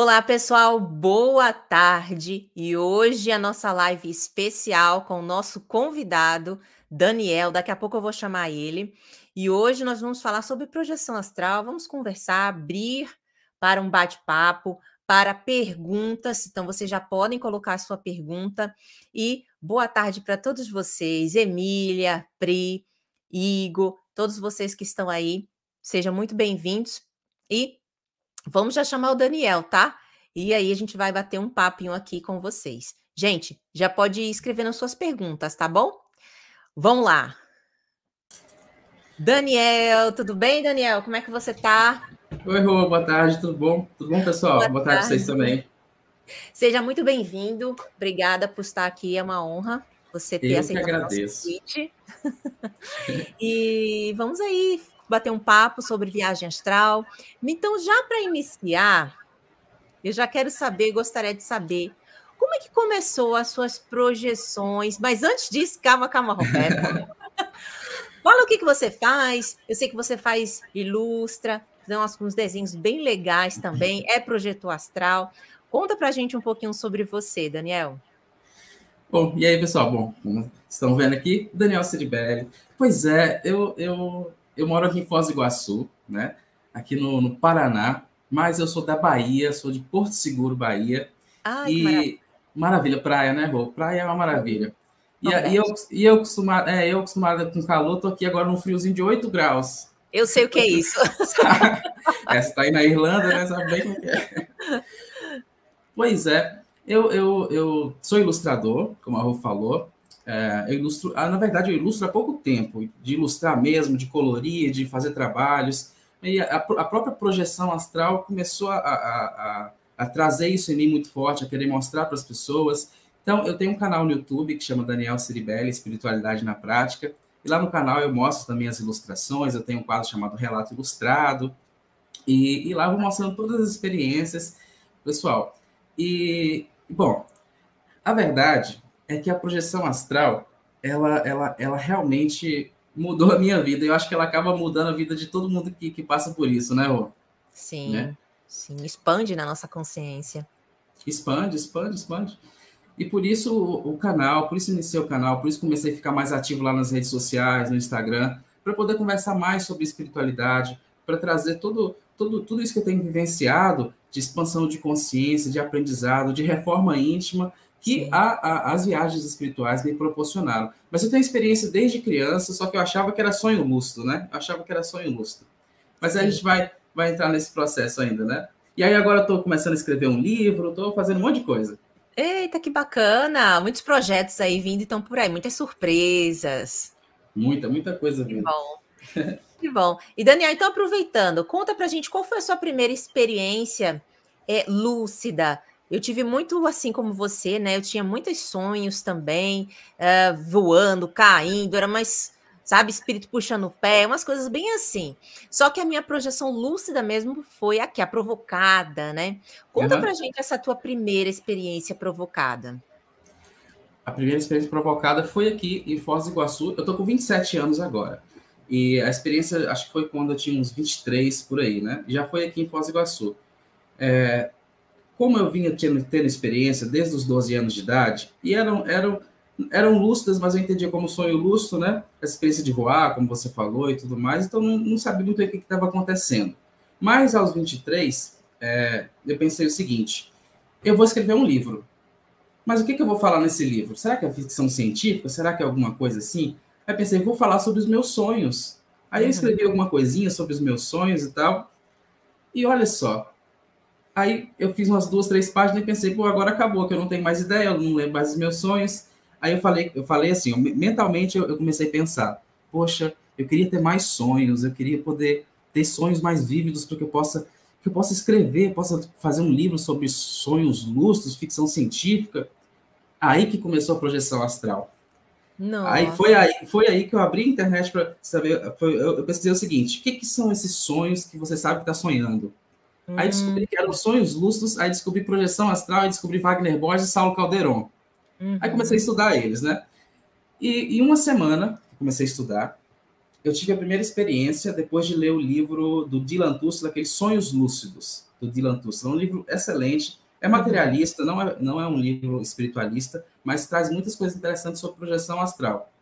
Olá, pessoal, boa tarde. E hoje a nossa live especial com o nosso convidado, Daniel. Daqui a pouco eu vou chamar ele. E hoje nós vamos falar sobre projeção astral, vamos conversar, abrir para um bate-papo, para perguntas. Então, vocês já podem colocar a sua pergunta. E boa tarde para todos vocês, Emília, Pri, Igor, todos vocês que estão aí. Sejam muito bem-vindos. E vamos já chamar o Daniel, tá? E aí a gente vai bater um papinho aqui com vocês. Gente, já pode ir escrevendo suas perguntas, tá bom? Vamos lá. Daniel, tudo bem, Daniel? Como é que você tá? Oi, Rô, boa tarde, tudo bom? Tudo bom, pessoal? Boa Boa tarde para vocês tarde. também. Seja muito bem-vindo. Obrigada por estar aqui. É uma honra você ter Eu que aceitado o nosso agradeço. convite. E vamos aí bater um papo sobre viagem astral. Então, já para iniciar, eu já quero saber, gostaria de saber, como é que começou as suas projeções? Mas antes disso, calma, Roberto. Fala o que você faz. Eu sei que você faz, ilustra, dá uns desenhos bem legais também, é projetor astral. Conta pra gente um pouquinho sobre você, Daniel. Bom, e aí, pessoal? Bom, como estão vendo aqui, Daniel Ciribelli. Pois é, eu moro aqui em Foz do Iguaçu, né? Aqui no Paraná, mas eu sou da Bahia, sou de Porto Seguro, Bahia. Ai, que maravilha. E maravilha, praia, né, Rô? Praia é uma maravilha. Nordeste. Eu acostumado com calor, tô aqui agora num friozinho de 8 graus. Eu sei o que é isso. Essa tá aí na Irlanda, né? Sabe bem como é. Pois é, eu sou ilustrador, como a Rô falou. Eu ilustro, na verdade, eu ilustro há pouco tempo, de ilustrar mesmo, de colorir, de fazer trabalhos. E a própria projeção astral começou a trazer isso em mim muito forte, a querer mostrar para as pessoas. Então, eu tenho um canal no YouTube que chama Daniel Ciribelli, Espiritualidade na Prática. E lá no canal eu mostro também as ilustrações, eu tenho um quadro chamado Relato Ilustrado. E lá eu vou mostrando todas as experiências, pessoal. Bom, a verdade é que a projeção astral, ela realmente mudou a minha vida. Eu acho que ela acaba mudando a vida de todo mundo que passa por isso, né, Rô? Né? Sim, sim, expande na nossa consciência. Expande. E por isso o canal, por isso iniciei o canal, por isso comecei a ficar mais ativo lá nas redes sociais, no Instagram, para poder conversar mais sobre espiritualidade, para trazer tudo isso que eu tenho vivenciado de expansão de consciência, de aprendizado, de reforma íntima, que Sim. as viagens espirituais me proporcionaram. Mas eu tenho experiência desde criança, só que eu achava que era sonho lúcido, né? Eu achava que era sonho lúcido. Mas aí a Sim. gente vai entrar nesse processo ainda, né? E aí agora eu estou começando a escrever um livro, estou fazendo um monte de coisa. Eita, que bacana! Muitos projetos aí vindo e estão por aí, muitas surpresas. Muita coisa Que vindo. bom, que bom. E Daniel, então aproveitando, conta pra gente qual foi a sua primeira experiência lúcida. Eu tive muito assim como você, né? Eu tinha muitos sonhos também, voando, caindo, era mais, sabe, espírito puxando o pé, umas coisas bem assim. Só que a minha projeção lúcida mesmo foi aqui, a provocada, né? Conta Uhum. pra gente essa tua primeira experiência provocada. A primeira experiência provocada foi aqui em Foz do Iguaçu. Eu tô com 27 anos agora. E a experiência, acho que foi quando eu tinha uns 23 por aí, né? Já foi aqui em Foz do Iguaçu. Como eu vinha tendo experiência desde os 12 anos de idade, e eram lúcidas, mas eu entendia como sonho lúcido, né? A experiência de voar, como você falou e tudo mais, então não sabia muito o que estava acontecendo. Mas aos 23, eu pensei o seguinte: eu vou escrever um livro. Mas o que eu vou falar nesse livro? Será que é ficção científica? Será que é alguma coisa assim? Aí pensei, vou falar sobre os meus sonhos. Aí eu Uhum. escrevi alguma coisinha sobre os meus sonhos e tal. E olha só, aí eu fiz umas 2, 3 páginas e pensei, pô, agora acabou, que eu não tenho mais ideia, eu não lembro mais dos meus sonhos. Aí eu falei assim, mentalmente eu comecei a pensar, poxa, eu queria ter mais sonhos, eu queria poder ter sonhos mais vívidos para que eu possa escrever, possa fazer um livro sobre sonhos lúcidos, ficção científica. Aí que começou a projeção astral. Aí foi Nossa. aí, foi aí que eu abri a internet para saber. Eu pesquisei o seguinte: o que são esses sonhos que você sabe que está sonhando? Aí Hum, descobri que eram sonhos lúcidos, aí descobri projeção astral, aí descobri Wagner Borges e Saulo Calderon. Aí comecei a uhum. estudar eles, né? E em uma semana que comecei a estudar, eu tive a primeira experiência depois de ler o livro do Dylan Tussle, aqueles Sonhos Lúcidos. do Dylan Tussauds. É um livro excelente, é materialista, não é um livro espiritualista, mas traz muitas coisas interessantes sobre projeção astral.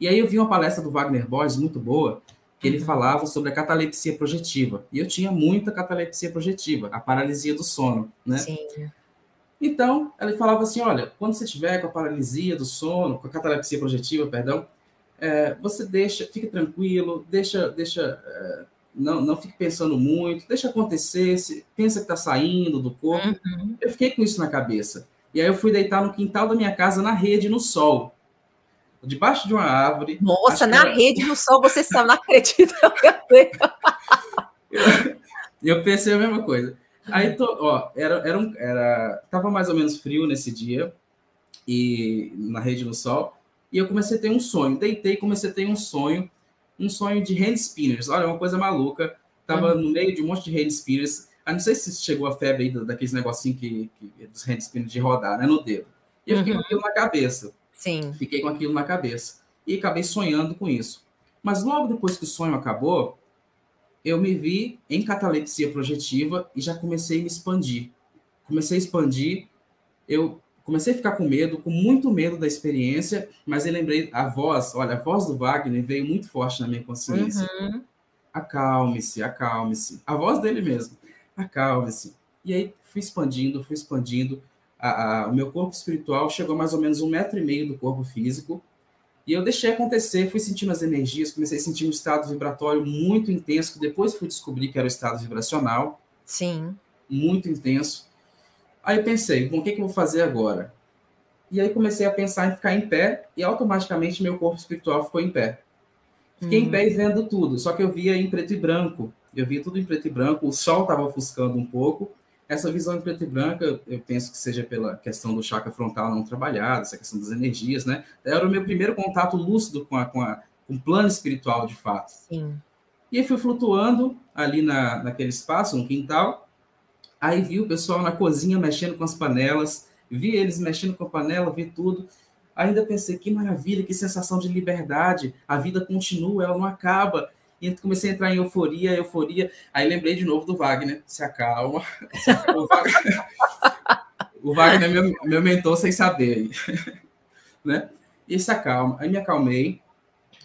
E aí eu vi uma palestra do Wagner Borges, muito boa, que ele falava sobre a catalepsia projetiva. E eu tinha muita catalepsia projetiva, a paralisia do sono, né? Sim. Então, ele falava assim, olha, quando você tiver com a paralisia do sono, com a catalepsia projetiva, perdão, você fique tranquilo, não fique pensando muito, deixa acontecer, pensa que está saindo do corpo. Eu fiquei com isso na cabeça. E aí eu fui deitar no quintal da minha casa, na rede, no sol, debaixo de uma árvore. Nossa, na rede, no sol, você não acredita. Eu pensei a mesma coisa. Aí, tava mais ou menos frio nesse dia, e na rede no sol, e eu comecei a ter um sonho. Deitei e comecei a ter um sonho de hand spinners. Olha, uma coisa maluca. Tava no meio de um monte de hand spinners. Não sei se chegou a febre aí daqueles negocinhos dos hand spinners de rodar, né, no dedo. E eu fiquei com aquilo na cabeça. Sim. Fiquei com aquilo na cabeça. E acabei sonhando com isso. Mas logo depois que o sonho acabou, eu me vi em catalepsia projetiva e já comecei a me expandir. Comecei a expandir, eu comecei a ficar com medo, com muito medo da experiência, mas eu lembrei a voz do Wagner veio muito forte na minha consciência. Acalme-se, acalme-se. A voz dele mesmo. Acalme-se. E aí fui expandindo. O meu corpo espiritual chegou a mais ou menos 1,5 metro do corpo físico. E eu deixei acontecer, fui sentindo as energias, comecei a sentir um estado vibratório muito intenso, que depois fui descobrir que era o estado vibracional. Sim. Muito intenso. Aí eu pensei, bom, o que eu vou fazer agora? E aí comecei a pensar em ficar em pé, e automaticamente meu corpo espiritual ficou em pé. Fiquei em pé e vendo tudo, só que eu via em preto e branco. Eu via tudo em preto e branco, o sol estava ofuscando um pouco. Essa visão em preto e branco, eu penso que seja pela questão do chakra frontal não trabalhado, essa questão das energias, né? Era o meu primeiro contato lúcido com o plano espiritual, de fato. Sim. E aí fui flutuando ali naquele espaço, no quintal. Aí vi o pessoal na cozinha mexendo com as panelas, vi eles mexendo com a panela, vi tudo. Ainda pensei, que maravilha, que sensação de liberdade, a vida continua, ela não acaba. E comecei a entrar em euforia. Aí lembrei de novo do Wagner, se acalma. O Wagner é meu mentor sem saber. Né? E se acalma. Aí me acalmei,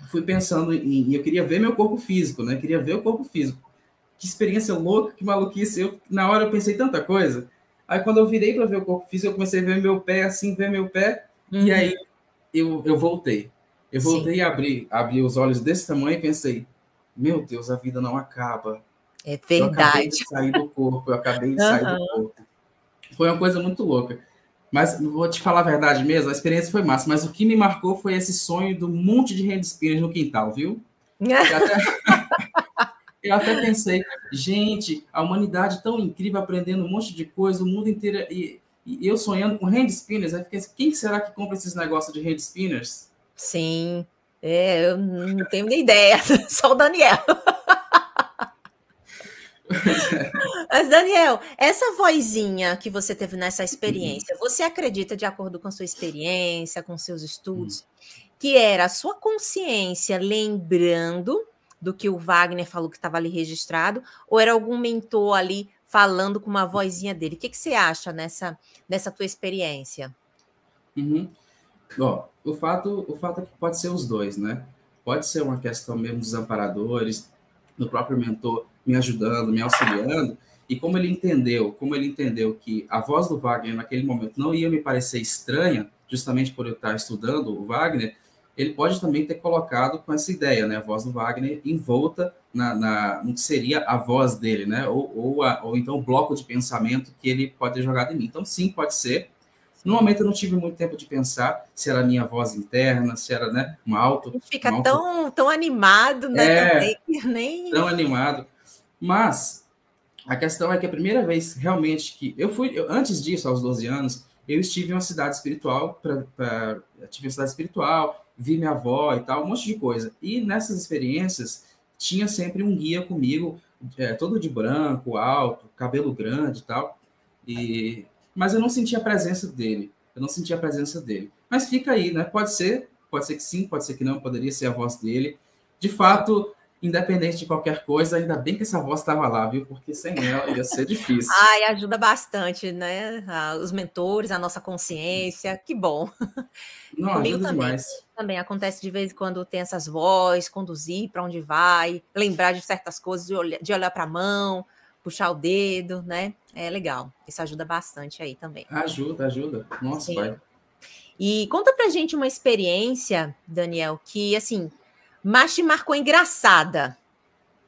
fui pensando eu queria ver meu corpo físico, né? Queria ver o corpo físico. Que experiência louca, que maluquice. Na hora eu pensei tanta coisa. Aí quando eu virei para ver o corpo físico, eu comecei a ver meu pé, assim, e aí eu voltei. Eu voltei e abri os olhos desse tamanho e pensei, meu Deus, a vida não acaba. É verdade. Eu acabei de sair do corpo, Foi uma coisa muito louca. Mas vou te falar a verdade mesmo, a experiência foi massa, mas o que me marcou foi esse sonho do monte de hand spinners no quintal, viu? Eu até pensei, gente, a humanidade tão incrível, aprendendo um monte de coisa, o mundo inteiro, e eu sonhando com hand spinners, aí fiquei assim, quem será que compra esses negócios de hand spinners? Sim, eu não tenho nem ideia, só o Daniel. Mas, Daniel, essa vozinha que você teve nessa experiência, você acredita, de acordo com a sua experiência, com seus estudos, que era a sua consciência lembrando do que o Wagner falou que estava ali registrado, ou era algum mentor ali falando com uma vozinha dele? O que você acha nessa tua experiência? Ó, o fato é que pode ser os dois, né? Pode ser uma questão mesmo dos amparadores, do próprio mentor me ajudando, me auxiliando, e como ele entendeu que a voz do Wagner naquele momento não ia me parecer estranha, justamente por eu estar estudando o Wagner, ele pode também ter colocado com essa ideia, né? A voz do Wagner envolta no que seria a voz dele, né? Ou então o bloco de pensamento que ele pode ter jogado em mim. Então, sim, pode ser. No momento eu não tive muito tempo de pensar se era a minha voz interna, se era, né, Fica tão animado, né? Também, tão animado. Mas a questão é que a primeira vez realmente que antes disso, aos 12 anos, eu estive em uma cidade espiritual, vi minha avó e tal, um monte de coisa. E nessas experiências tinha sempre um guia comigo, todo de branco, alto, cabelo grande e tal. Mas eu não sentia a presença dele. Mas fica aí, né? Pode ser que sim, pode ser que não, poderia ser a voz dele. De fato, independente de qualquer coisa, ainda bem que essa voz estava lá, viu? Porque sem ela ia ser difícil. Ai, ajuda bastante, né? Os mentores, a nossa consciência, que bom. Não, Comigo ajuda também, demais. também acontece de vez em quando tem essas vozes, conduzir para onde vai, lembrar de certas coisas, de olhar para a mão, puxar o dedo, né? É legal. Isso ajuda bastante aí também. Ajuda, ajuda. Nossa, Sim. vai. E conta pra gente uma experiência, Daniel, que assim, mais te marcou engraçada.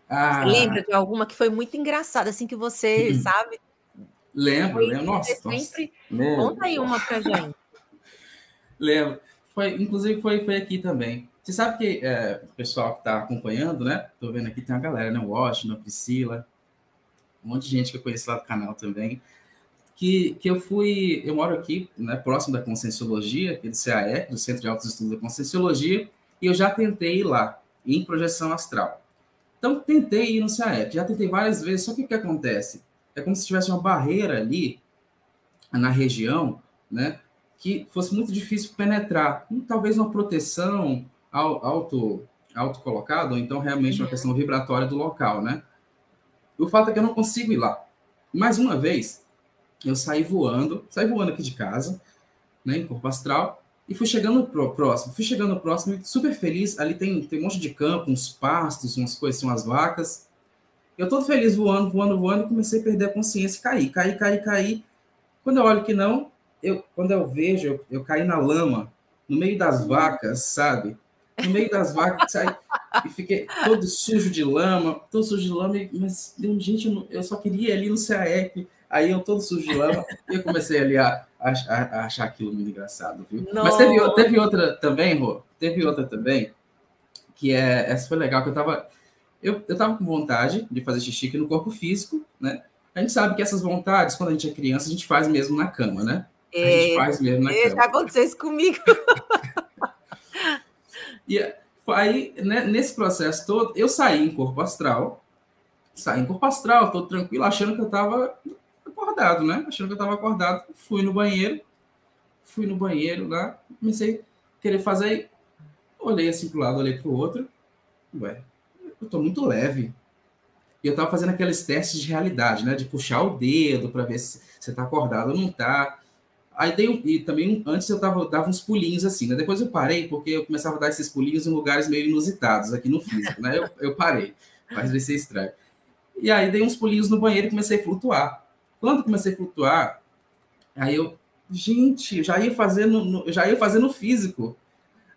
Você lembra Ah, de alguma que foi muito engraçada, assim, que você, sabe, lembro, foi lembro. você Nossa, nossa. sempre conta Lembro. aí uma pra gente. Lembro. Inclusive, foi aqui também. Você sabe que o pessoal que está acompanhando, né? Tô vendo aqui, tem uma galera, né? O Washington, a Priscila, um monte de gente que eu conheço lá do canal também. Que eu moro aqui, né, próximo da Conscienciologia, aqui do CAE, do Centro de Altos Estudos da Conscienciologia, e eu já tentei ir lá, em projeção astral. Então, tentei ir no CAE, já tentei várias vezes, só que o que acontece? É como se tivesse uma barreira ali, na região, né, que fosse muito difícil penetrar. Talvez uma proteção auto colocada, ou então realmente uma questão vibratória do local, né? O fato é que eu não consigo ir lá. Mais uma vez, eu saí voando aqui de casa, né, em corpo astral, e fui chegando próximo, super feliz, ali tem um monte de campo, uns pastos, umas coisas, umas vacas, eu todo feliz voando, voando, voando, e comecei a perder a consciência, caí, quando eu olho que não, quando eu vejo, eu caí na lama, no meio das vacas, sabe, no meio das vacas, sabe? E fiquei todo sujo de lama, mas, gente, eu só queria ir ali no CAEC, aí eu todo sujo de lama, e eu comecei ali a achar aquilo muito engraçado, viu? Mas Nossa. teve outra também, Rô, teve outra também, essa foi legal, que eu tava com vontade de fazer xixi aqui no corpo físico, né? A gente sabe que essas vontades, quando a gente é criança, a gente faz mesmo na cama, né? A gente faz mesmo na Já cama. aconteceu isso comigo. E aí, né, nesse processo todo, eu saí em corpo astral, todo tranquilo, achando que eu estava acordado, né? Achando que eu estava acordado. Fui no banheiro lá, comecei a querer fazer, olhei assim pro lado, olhei pro outro, ué, eu tô muito leve. E eu tava fazendo aqueles testes de realidade, né? De puxar o dedo para ver se você tá acordado ou não tá. Aí e também antes dava uns pulinhos assim, né? Depois eu parei, porque eu começava a dar esses pulinhos em lugares meio inusitados aqui no físico, né? Eu parei, faz ver ser estranho. E aí dei uns pulinhos no banheiro e comecei a flutuar. Quando comecei a flutuar, aí gente, eu já ia fazer no físico.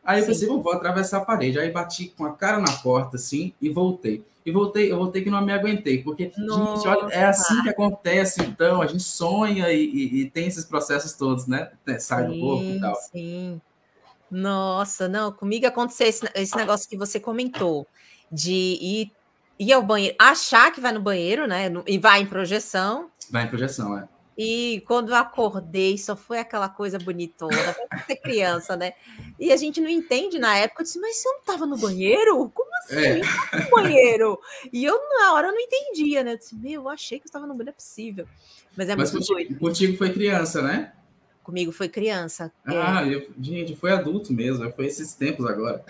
Aí eu Sim. pensei, vou atravessar a parede. Aí bati com a cara na porta, assim, e voltei. Eu voltei que não me aguentei, porque, gente, olha, é Nossa. assim que acontece, então, a gente sonha e tem esses processos todos, né? Sai do corpo e Sim, tal. sim. Nossa, não, comigo aconteceu esse negócio que você comentou, de ir ao banheiro, achar que vai no banheiro, né, e vai em projeção, Vai em projeção, é. e quando eu acordei só foi aquela coisa bonitona, parece ser criança, né. E a gente não entende na época, eu disse: "Mas você não estava no banheiro? Como assim? É, Eu estava no banheiro". E eu na hora eu não entendia, né, eu disse: "Meu, eu achei que eu estava no banheiro, não é possível". Mas é mas muito doido isso. contigo foi criança, né? Comigo foi criança, Gente, foi adulto mesmo, foi esses tempos agora.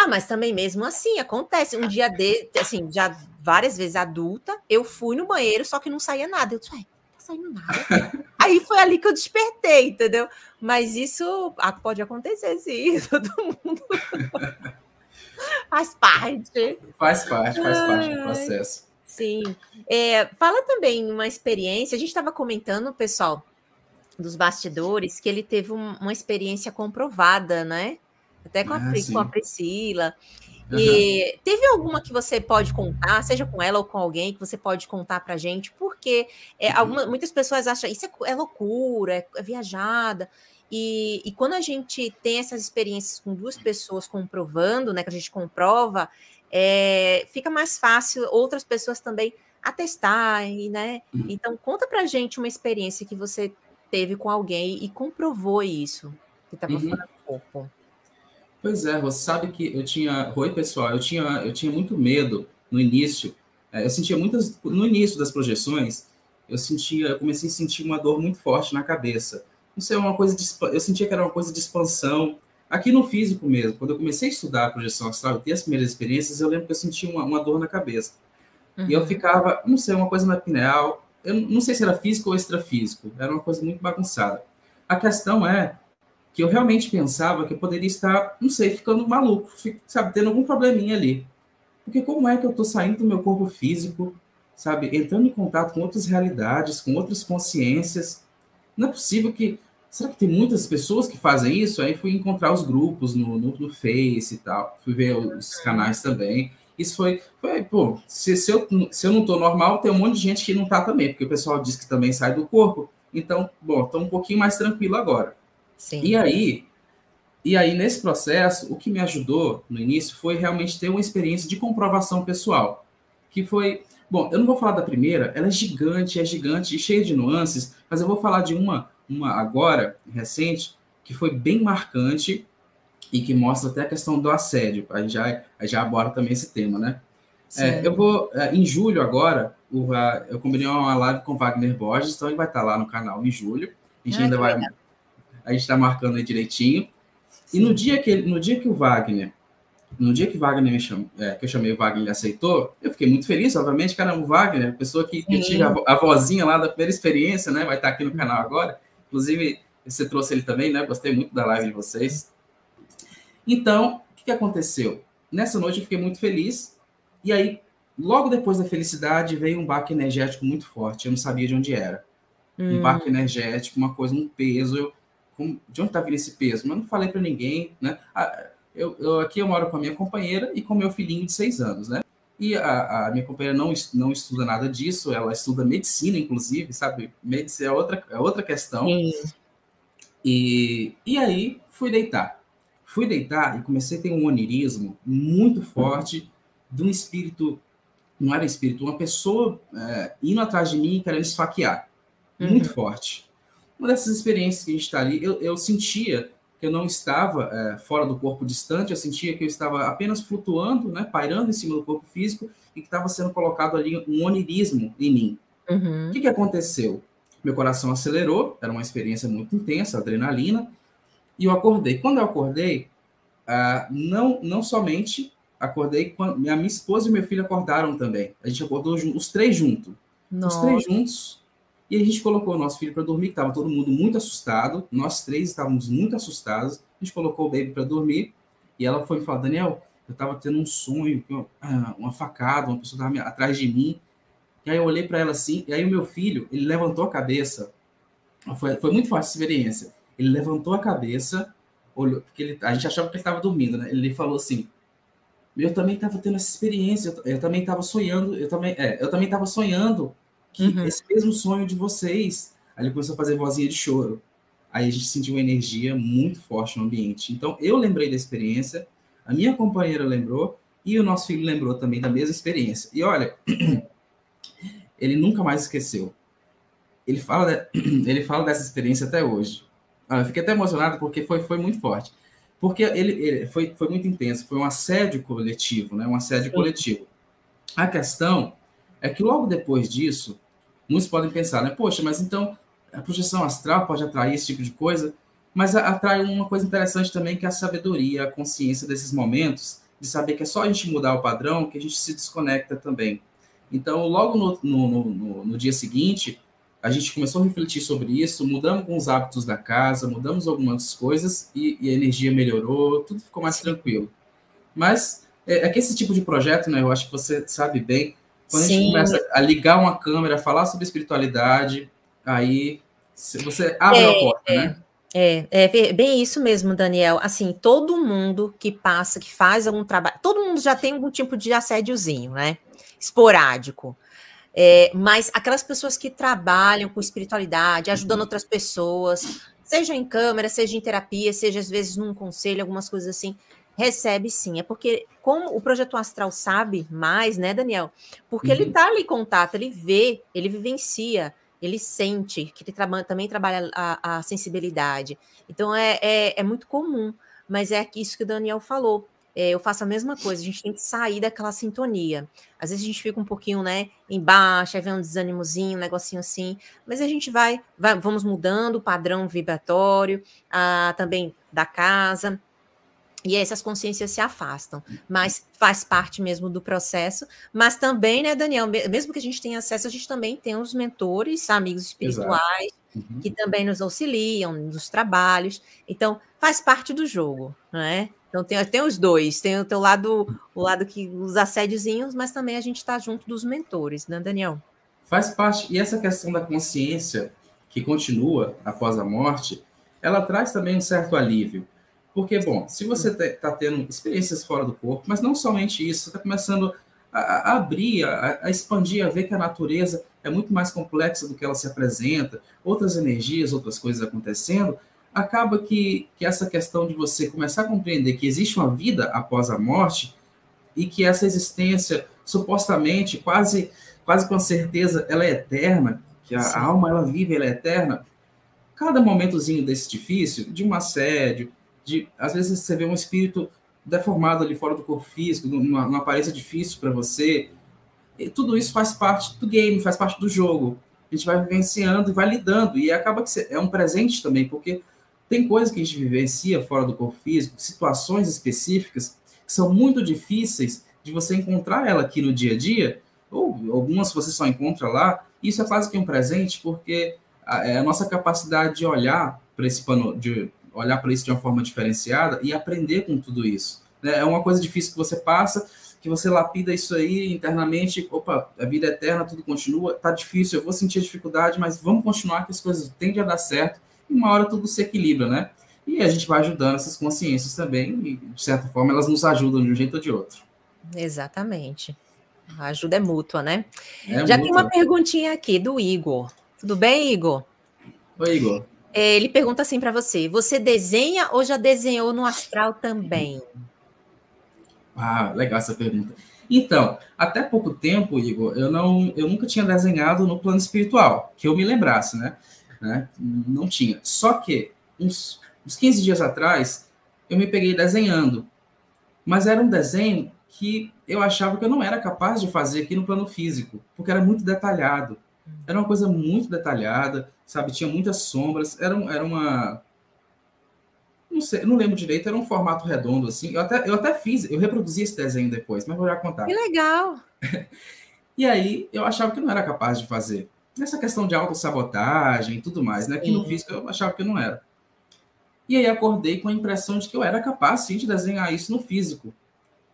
Mas também mesmo assim acontece. Um dia assim, já várias vezes adulta, eu fui no banheiro, só que não saía nada. Eu disse: "Ué, não tá saindo nada". Aí foi ali que eu despertei, entendeu? Mas isso pode acontecer sim, todo mundo faz parte. Faz parte do Ai, processo. sim. Fala também uma experiência, a gente estava comentando, pessoal, dos bastidores, que ele teve uma experiência comprovada, né? Até Ah, com a sim. Priscila. Aham. E teve alguma que você pode contar, seja com ela ou com alguém, que você pode contar pra gente? Porque muitas pessoas acham isso é loucura, é viajada. E quando a gente tem essas experiências com duas pessoas comprovando, né, que a gente comprova, fica mais fácil outras pessoas também atestarem, né? Então, conta pra gente uma experiência que você teve com alguém e comprovou isso, que estava fora Uhum. do corpo. Pois é, você sabe que eu tinha. Oi, pessoal, eu tinha muito medo no início. Eu sentia muitas. No início das projeções, eu comecei a sentir uma dor muito forte na cabeça. Não sei, uma coisa eu sentia que era uma coisa de expansão. Aqui no físico mesmo, quando eu comecei a estudar a projeção astral e ter as primeiras experiências, eu lembro que eu sentia uma dor na cabeça. E eu ficava, não sei, uma coisa na pineal, eu não sei se era físico ou extrafísico, era uma coisa muito bagunçada. A questão é que eu realmente pensava que eu poderia estar, não sei, ficando maluco, sabe, tendo algum probleminha ali. Porque como é que eu estou saindo do meu corpo físico, sabe, entrando em contato com outras realidades, com outras consciências? Não é possível que... Será que tem muitas pessoas que fazem isso? Aí fui encontrar os grupos no Face e tal, fui ver os canais também. Isso foi pô, se eu não estou normal, tem um monte de gente que não está também, porque o pessoal diz que também sai do corpo. Então, bom, estou um pouquinho mais tranquilo agora. Sim. E aí, nesse processo, o que me ajudou no início foi realmente ter uma experiência de comprovação pessoal, que foi... Bom, eu não vou falar da primeira, ela é gigante e cheia de nuances, mas eu vou falar de uma agora, recente, que foi bem marcante e que mostra até a questão do assédio. Aí já aborda também esse tema, né? Eu vou, em julho agora, eu combinei uma live com o Wagner Borges, então ele vai estar lá no canal em julho. A gente ainda Que vai... legal. A gente está marcando aí direitinho. E Sim. no dia que Wagner me chamou, que eu chamei o Wagner, ele aceitou, eu fiquei muito feliz, obviamente, cara, o Wagner, a pessoa que eu tive a vozinha lá da primeira experiência, né, vai estar aqui no canal agora, inclusive, você trouxe ele também, né, gostei muito da live de vocês. Então, o que aconteceu? Nessa noite eu fiquei muito feliz, e aí, logo depois da felicidade, veio um baque energético muito forte, eu não sabia de onde era. Um baque energético, uma coisa, um peso, de onde está vindo esse peso? Mas não falei para ninguém, né? Aqui eu moro com a minha companheira e com meu filhinho de 6 anos, né? E a minha companheira não estuda nada disso, ela estuda medicina, inclusive, sabe? Medicina é outra questão. Sim. E aí fui deitar. Fui deitar e comecei a ter um onirismo muito forte de um espírito, não era espírito, uma pessoa indo atrás de mim querendo esfaquear. Muito forte. Uma dessas experiências que a gente está ali, eu sentia que eu não estava fora do corpo distante, eu sentia que eu estava apenas flutuando, né, pairando em cima do corpo físico e que estava sendo colocado ali um onirismo em mim. O que aconteceu? Meu coração acelerou, era uma experiência muito intensa, adrenalina, e eu acordei. Quando eu acordei, não somente acordei, quando minha esposa e meu filho acordaram também. A gente acordou os três juntos. Os três Nossa. juntos. E a gente colocou o nosso filho para dormir, que estava todo mundo muito assustado. Nós três estávamos muito assustados. A gente colocou o baby para dormir. E ela foi me falar, Daniel, eu estava tendo um sonho, uma facada, uma pessoa estava atrás de mim. E aí eu olhei para ela assim, e aí o meu filho, ele levantou a cabeça. Foi muito forte essa experiência. Ele levantou a cabeça, olhou, porque a gente achava que ele estava dormindo, né? Ele falou assim, eu também estava tendo essa experiência, eu também estava sonhando, eu também estava sonhando que esse mesmo sonho de vocês. Aí ele começou a fazer vozinha de choro. Aí a gente sentiu uma energia muito forte no ambiente. Então eu lembrei da experiência, a minha companheira lembrou e o nosso filho lembrou também da mesma experiência. E olha, ele nunca mais esqueceu. Ele fala, ele fala dessa experiência até hoje. Eu fiquei até emocionado porque foi muito forte. Porque ele foi muito intenso, foi um assédio coletivo, né? Um assédio coletivo. A questão é que logo depois disso, muitos podem pensar, né? Poxa, mas então a projeção astral pode atrair esse tipo de coisa, mas atrai uma coisa interessante também, que é a sabedoria, a consciência desses momentos, de saber que é só a gente mudar o padrão que a gente se desconecta também. Então, logo no dia seguinte, a gente começou a refletir sobre isso, mudamos alguns hábitos da casa, mudamos algumas coisas e a energia melhorou, tudo ficou mais Sim. tranquilo. Mas é que esse tipo de projeto, né, eu acho que você sabe bem, quando a gente Sim. começa a ligar uma câmera, falar sobre espiritualidade, aí você abre É, uma porta, né? bem isso mesmo, Daniel. Assim, todo mundo que passa, que faz algum trabalho, todo mundo já tem algum tipo de assédiozinho, né? Esporádico. Mas aquelas pessoas que trabalham com espiritualidade, ajudando outras pessoas, seja em câmera, seja em terapia, seja às vezes num conselho, algumas coisas assim, recebe sim. É porque, como o Projeto Astral sabe mais, né, Daniel? Porque ele tá ali em contato, ele vê, ele vivencia, ele sente, que ele também trabalha a sensibilidade. Então é muito comum, mas é isso que o Daniel falou. Eu faço a mesma coisa, a gente tem que sair daquela sintonia. Às vezes a gente fica um pouquinho, né, embaixo, aí vem um desânimozinho, um negocinho assim, mas a gente vamos mudando o padrão vibratório, também da casa. E essas consciências se afastam, mas faz parte mesmo do processo. Mas também, né, Daniel, mesmo que a gente tenha acesso, a gente também tem os mentores, amigos Exato. espirituais, Uhum. que também nos auxiliam nos trabalhos. Então, faz parte do jogo, né? Então, tem os dois. Tem o teu lado, o lado que os assédiozinhos, mas também a gente está junto dos mentores, né, Daniel? Faz parte, e essa questão da consciência que continua após a morte, ela traz também um certo alívio. Porque, bom, se você está tendo experiências fora do corpo, mas não somente isso, você está começando a abrir, a expandir, a ver que a natureza é muito mais complexa do que ela se apresenta, outras energias, outras coisas acontecendo, acaba que essa questão de você começar a compreender que existe uma vida após a morte e que essa existência supostamente quase com certeza ela é eterna, que a alma ela vive, ela é eterna. Cada momentozinho desse difícil, de um assédio, de às vezes você vê um espírito deformado ali fora do corpo físico, numa aparência difícil para você, e tudo isso faz parte do game, faz parte do jogo. A gente vai vivenciando e vai lidando, e acaba que é um presente também, porque tem coisas que a gente vivencia fora do corpo físico, situações específicas, que são muito difíceis de você encontrar ela aqui no dia a dia, ou algumas você só encontra lá. Isso é quase que um presente, porque a nossa capacidade de olhar para esse pano, de olhar para isso de uma forma diferenciada e aprender com tudo isso. É uma coisa difícil que você passa, que você lapida isso aí internamente, opa, a vida é eterna, tudo continua, tá difícil, eu vou sentir dificuldade, mas vamos continuar que as coisas tendem a dar certo, e uma hora tudo se equilibra, né? E a gente vai ajudando essas consciências também, e de certa forma elas nos ajudam de um jeito ou de outro. Exatamente. A ajuda é mútua, né? É Já tem uma mútua. perguntinha aqui do Igor. Tudo bem, Igor? Oi, Igor. Ele pergunta assim para você: você desenha ou já desenhou no astral também? Ah, legal essa pergunta. Então, até pouco tempo, Igor, eu nunca tinha desenhado no plano espiritual, que eu me lembrasse, né? Não tinha. Só que uns 15 dias atrás, eu me peguei desenhando, mas era um desenho que eu achava que eu não era capaz de fazer aqui no plano físico, porque era muito detalhado. Era uma coisa muito detalhada, sabe? Tinha muitas sombras, era uma, não sei, não lembro direito, era um formato redondo, assim. Eu até fiz, eu reproduzi esse desenho depois, mas vou já Que contar. legal! E aí eu achava que eu não era capaz de fazer. Nessa questão de autossabotagem e tudo mais, né? Que no Sim. físico eu achava que eu não era. E aí acordei com a impressão de que eu era capaz, sim, de desenhar isso no físico.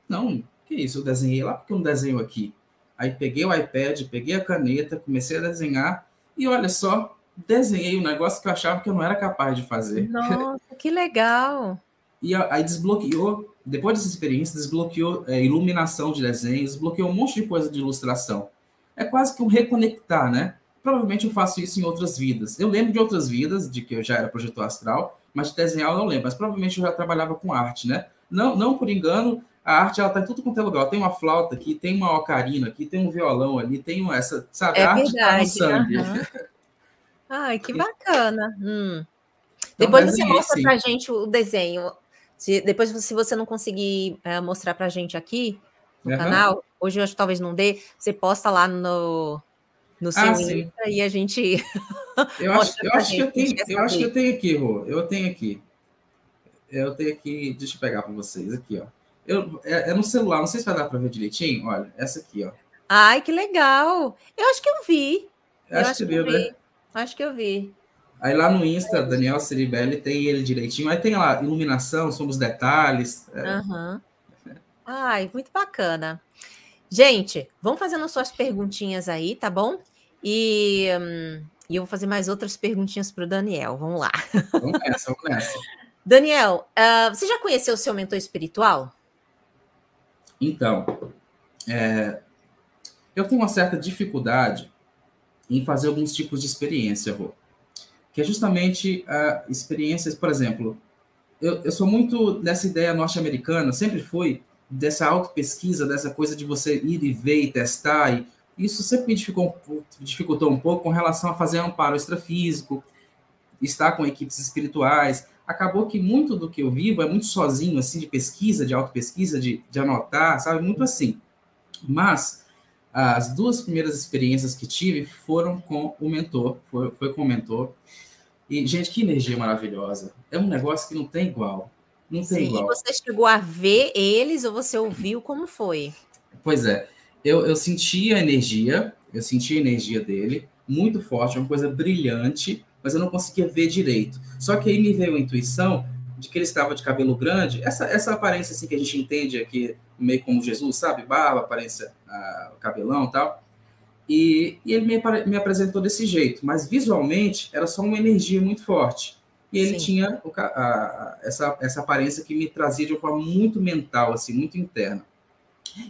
Não, que isso, eu desenhei lá porque eu não desenho aqui. Aí peguei o iPad, peguei a caneta, comecei a desenhar e olha só, desenhei um negócio que eu achava que eu não era capaz de fazer. Nossa, que legal! E aí desbloqueou, depois dessa experiência, desbloqueou iluminação de desenhos, desbloqueou um monte de coisa de ilustração. É quase que um reconectar, né? Provavelmente eu faço isso em outras vidas. Eu lembro de outras vidas, de que eu já era projetor astral, mas de desenhar eu não lembro. Mas provavelmente eu já trabalhava com arte, né? Não por engano, a arte ela tá em tudo quanto é lugar. Tem uma flauta aqui, tem uma ocarina aqui, tem um violão ali, tem essa, sabe? É A arte está no verdade. sangue. Aham. Ai, que bacana. Então Depois você desenhei mostra pra sim. gente o desenho. Depois, se você não conseguir mostrar pra gente aqui no Uhum. canal, hoje eu acho que talvez não dê, você posta lá no Ah, seu sim. Insta e a gente Eu acho, mostra eu pra acho que gente, eu a gente tenho, quer eu acho que saber. eu tenho aqui, Rô. Eu tenho aqui. Eu tenho aqui, deixa eu pegar para vocês aqui, ó. É no celular, não sei se vai dar para ver direitinho. Olha, essa aqui, ó. Ai, que legal! Eu acho que eu vi. Eu Eu acho que acho você que eu viu, né? vi. Acho que eu vi. Aí lá no Insta, Daniel Ciribelli tem ele direitinho. Aí tem lá iluminação, somos detalhes. Aham. Ai, muito bacana. Gente, vão fazendo suas perguntinhas aí, tá bom? E eu vou fazer mais outras perguntinhas para o Daniel. Vamos lá. Vamos nessa, vamos nessa. Daniel, você já conheceu o seu mentor espiritual? Então, eu tenho uma certa dificuldade em fazer alguns tipos de experiência, Rô. Que é justamente experiências, por exemplo, eu sou muito dessa ideia norte-americana, sempre fui, dessa auto-pesquisa, dessa coisa de você ir e ver e testar. E isso sempre me dificultou um pouco com relação a fazer amparo extrafísico, estar com equipes espirituais. Acabou que muito do que eu vivo é muito sozinho, assim, de pesquisa, de auto-pesquisa, de anotar, sabe? Muito assim. Mas as duas primeiras experiências que tive foram com o mentor, foi com o mentor. E, gente, que energia maravilhosa. É um negócio que não tem igual. Não tem Sim, e igual. você chegou a ver eles ou você ouviu? Como foi? Pois é, eu senti a energia, eu senti a energia dele, muito forte, uma coisa brilhante, mas eu não conseguia ver direito. Só que aí me veio a intuição de que ele estava de cabelo grande, essa aparência assim que a gente entende aqui, meio como Jesus, sabe? Barba, aparência, cabelão e tal. E ele me apresentou desse jeito, mas visualmente era só uma energia muito forte. E ele Sim, tinha essa aparência que me trazia de uma forma muito mental, assim, muito interna.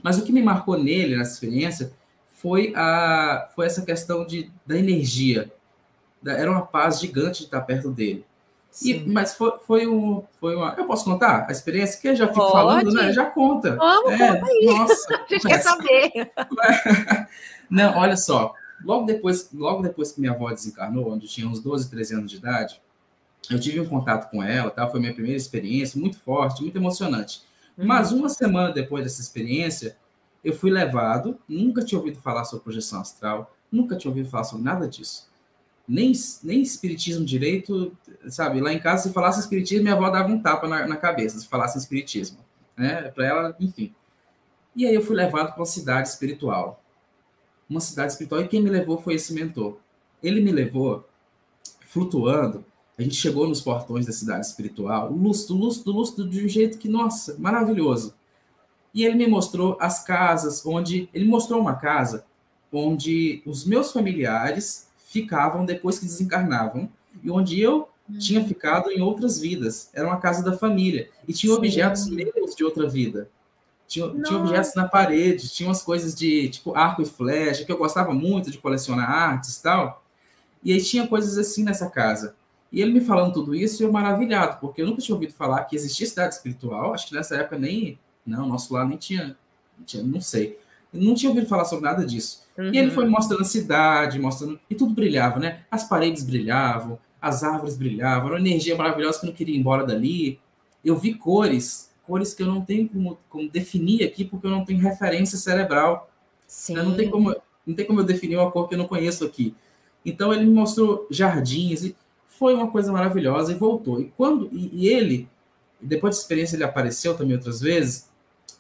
Mas o que me marcou nele, nessa experiência, foi essa questão da energia. Era uma paz gigante de estar perto dele. sim. Mas foi uma. Eu posso contar a experiência? Que eu já fico falando, né? Pode? Já conta. Vamos, conta aí. Nossa, A gente quer começa. saber. Não, olha só. Logo depois que minha avó desencarnou, onde eu tinha uns 12, 13 anos de idade, eu tive um contato com ela, tá? Foi minha primeira experiência, muito forte, muito emocionante. Uhum. Mas uma semana depois dessa experiência, eu fui levado, nunca tinha ouvido falar sobre projeção astral, nunca tinha ouvido falar sobre nada disso. Nem espiritismo direito, sabe? Lá em casa, se falasse espiritismo, minha avó dava um tapa na cabeça, se falasse espiritismo. Né? Para ela, enfim. E aí eu fui levado para uma cidade espiritual. Uma cidade espiritual, e quem me levou foi esse mentor. Ele me levou flutuando. A gente chegou nos portões da cidade espiritual, lúcido, lúcido, lúcido, de um jeito que, nossa, maravilhoso. E ele me mostrou as casas onde. Ele mostrou uma casa onde os meus familiares ficavam depois que desencarnavam e onde eu tinha ficado em outras vidas. Era uma casa da família. E tinha objetos Sim. meus de outra vida. Tinha objetos Nossa. na parede, tinha umas coisas de tipo arco e flecha, que eu gostava muito de colecionar artes e tal. E aí tinha coisas assim nessa casa. E ele me falando tudo isso, eu maravilhado, porque eu nunca tinha ouvido falar que existia cidade espiritual. Acho que nessa época nem. Não, nosso lá nem tinha, não sei. Eu não tinha ouvido falar sobre nada disso. E ele foi Uhum. mostrando a cidade, mostrando. E tudo brilhava, né? As paredes brilhavam, as árvores brilhavam, era uma energia maravilhosa que eu não queria ir embora dali. Eu vi cores que eu não tenho como definir aqui, porque eu não tenho referência cerebral. Né? Não tem Sim. como, não tem como eu definir uma cor que eu não conheço aqui. Então ele me mostrou jardins e foi uma coisa maravilhosa e voltou. E ele, depois da experiência, ele apareceu também outras vezes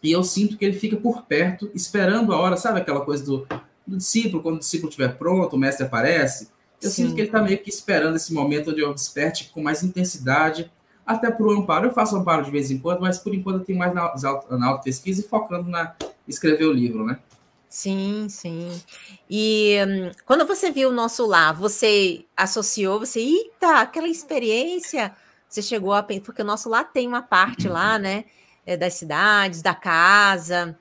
e eu sinto que ele fica por perto, esperando a hora, sabe aquela coisa do discípulo, quando o discípulo estiver pronto, o mestre aparece. Eu sinto que Sim. ele está meio que esperando esse momento onde eu desperte com mais intensidade, até para o amparo. Eu faço amparo de vez em quando, mas por enquanto eu tenho mais na auto-pesquisa e focando na escrever o livro, né? Sim, sim. E quando você viu o nosso lar, você associou, eita, aquela experiência, você chegou a pensar, porque o nosso lar tem uma parte lá, né, das cidades, da casa,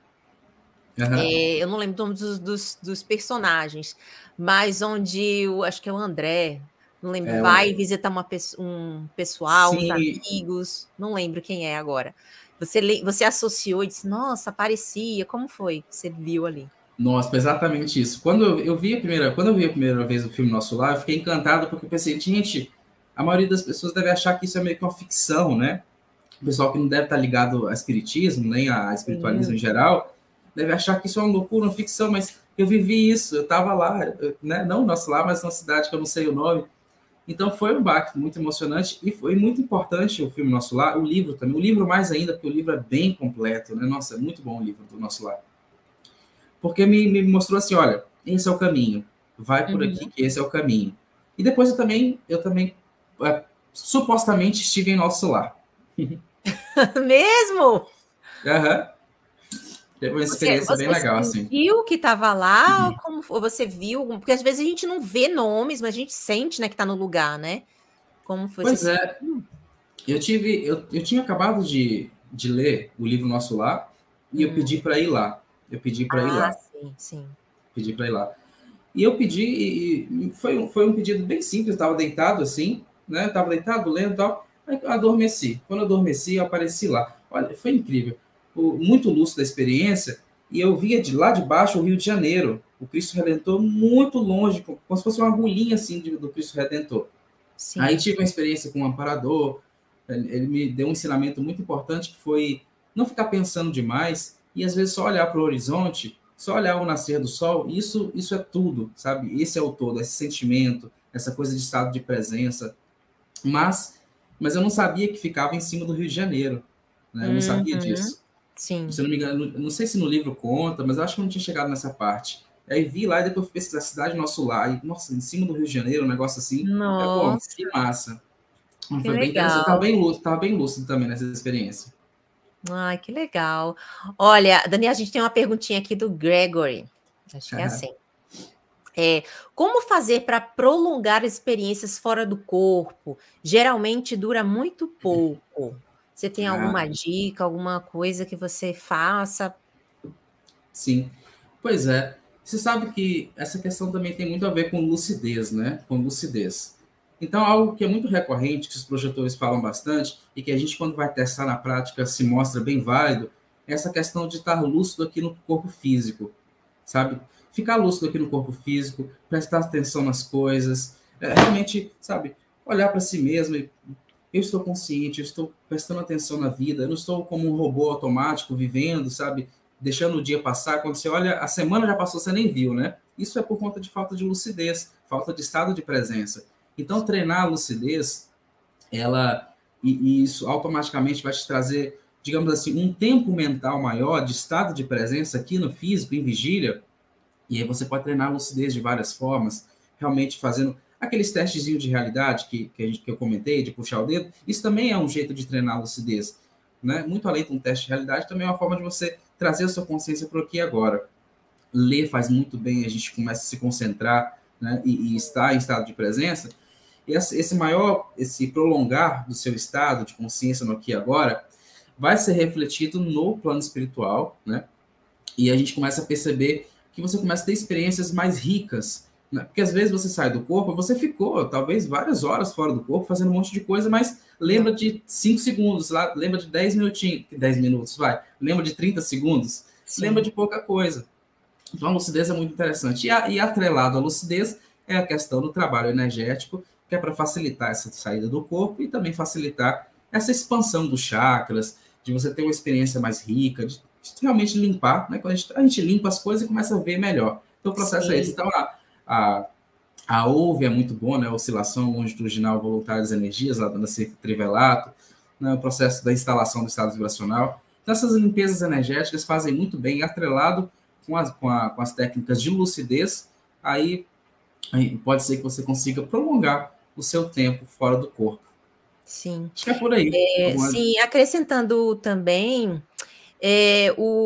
Uhum. eu não lembro o nome dos personagens, mas onde, acho que é o André, não lembro, É, vai visitar um pessoal, uns sim, amigos, não lembro quem é agora. Você associou e disse, nossa, parecia, como foi que você viu ali? nossa, exatamente isso. Quando eu vi a primeira vez o filme Nosso Lar, eu fiquei encantado porque eu pensei, gente, a maioria das pessoas deve achar que isso é meio que uma ficção, né? O pessoal que não deve estar ligado a espiritismo, nem a espiritualismo em Sim. geral, deve achar que isso é uma loucura, uma ficção, mas eu vivi isso, eu estava lá, né? Não no Nosso Lar, mas numa cidade que eu não sei o nome. Então foi um baque muito emocionante e foi muito importante o filme Nosso Lar, o livro também, o livro mais ainda, porque o livro é bem completo, né? Nossa, é muito bom o livro do Nosso Lar. Porque me mostrou assim, olha, esse é o caminho, vai por aqui Uhum. que esse é o caminho. E depois eu também supostamente estive em Nosso Lar. Mesmo? Aham. Teve uma experiência bem Você legal, assim. sentiu que estava lá, ou como foi? Você viu? Porque às vezes a gente não vê nomes, mas a gente sente, né, que está no lugar, né? Como foi? Você Pois é, sentiu? eu tinha acabado de ler o livro Nosso Lar e eu Hum. pedi para ir lá. Eu pedi para ir Ah, lá. sim, sim. Pedi para ir lá. E eu pedi, e foi um pedido bem simples, eu estava deitado assim, né? Estava deitado, lendo e tal. Aí eu adormeci. Quando eu adormeci, eu apareci lá. Olha, foi incrível. Muito lúcido da experiência. E eu via de lá de baixo o Rio de Janeiro. O Cristo Redentor muito longe, como se fosse uma agulhinha assim do Cristo Redentor. Aí Sim. tive uma experiência com um amparador. Ele me deu um ensinamento muito importante que foi não ficar pensando demais e às vezes só olhar para o horizonte, só olhar o nascer do sol. Isso é tudo, sabe? Esse é o todo, esse sentimento, essa coisa de estado de presença. Mas eu não sabia que ficava em cima do Rio de Janeiro. né? Eu não sabia Uhum. disso. Sim. Se eu não me engano, não sei se no livro conta, mas eu acho que eu não tinha chegado nessa parte. Aí vi lá e depois fui pesquisar Cidade Nosso Lar. E, nossa, em cima do Rio de Janeiro, um negócio assim. É bom, que Nossa, massa. que Foi bem interessante. legal. Tava bem lúcido também nessa experiência. Ai, que legal. Olha, Daniel, a gente tem uma perguntinha aqui do Gregory. Acho que é assim. Como fazer para prolongar experiências fora do corpo? Geralmente dura muito pouco. Você tem Ah, alguma dica, alguma coisa que você faça? sim. Pois é. Você sabe que essa questão também tem muito a ver com lucidez, né? Com lucidez. Então, algo que é muito recorrente, que os projetores falam bastante, e que a gente, quando vai testar na prática, se mostra bem válido, é essa questão de estar lúcido aqui no corpo físico, sabe? Ficar lúcido aqui no corpo físico, prestar atenção nas coisas, realmente, sabe? Olhar para si mesmo e eu estou consciente, eu estou prestando atenção na vida, eu não estou como um robô automático vivendo, sabe? Deixando o dia passar. Quando você olha, a semana já passou, você nem viu, né? Isso é por conta de falta de lucidez, falta de estado de presença. Então, treinar a lucidez, e isso automaticamente vai te trazer, digamos assim, um tempo mental maior de estado de presença aqui no físico, em vigília, e aí você pode treinar a lucidez de várias formas, realmente fazendo aqueles testezinhos de realidade que eu comentei, de puxar o dedo. Isso também é um jeito de treinar a lucidez. Né? Muito além de um teste de realidade, também é uma forma de você trazer a sua consciência para o aqui e agora. Ler faz muito bem, a gente começa a se concentrar, né? E estar em estado de presença. E esse prolongar do seu estado de consciência no aqui e agora vai ser refletido no plano espiritual, né? E a gente começa a perceber que você começa a ter experiências mais ricas, né? Porque às vezes você sai do corpo, você ficou talvez várias horas fora do corpo fazendo um monte de coisa, mas lembra de 5 segundos, lembra de 10 minutinhos, 10 minutos, lembra de 30 segundos, lembra Sim, de pouca coisa. Então a lucidez é muito interessante. E atrelado à lucidez é a questão do trabalho energético, que é para facilitar essa saída do corpo e também facilitar essa expansão dos chakras, de você ter uma experiência mais rica, de realmente limpar, né? Quando a gente limpa as coisas e começa a ver melhor. Então o processo é esse. sim, Então a, a OUV é muito boa, né? Oscilação longitudinal voluntária das energias, lá da Trivelato, né? O processo da instalação do estado vibracional. Então essas limpezas energéticas fazem muito bem, atrelado com as técnicas de lucidez, aí pode ser que você consiga prolongar o seu tempo fora do corpo. sim. Acho que é por aí. Sim, acrescentando também,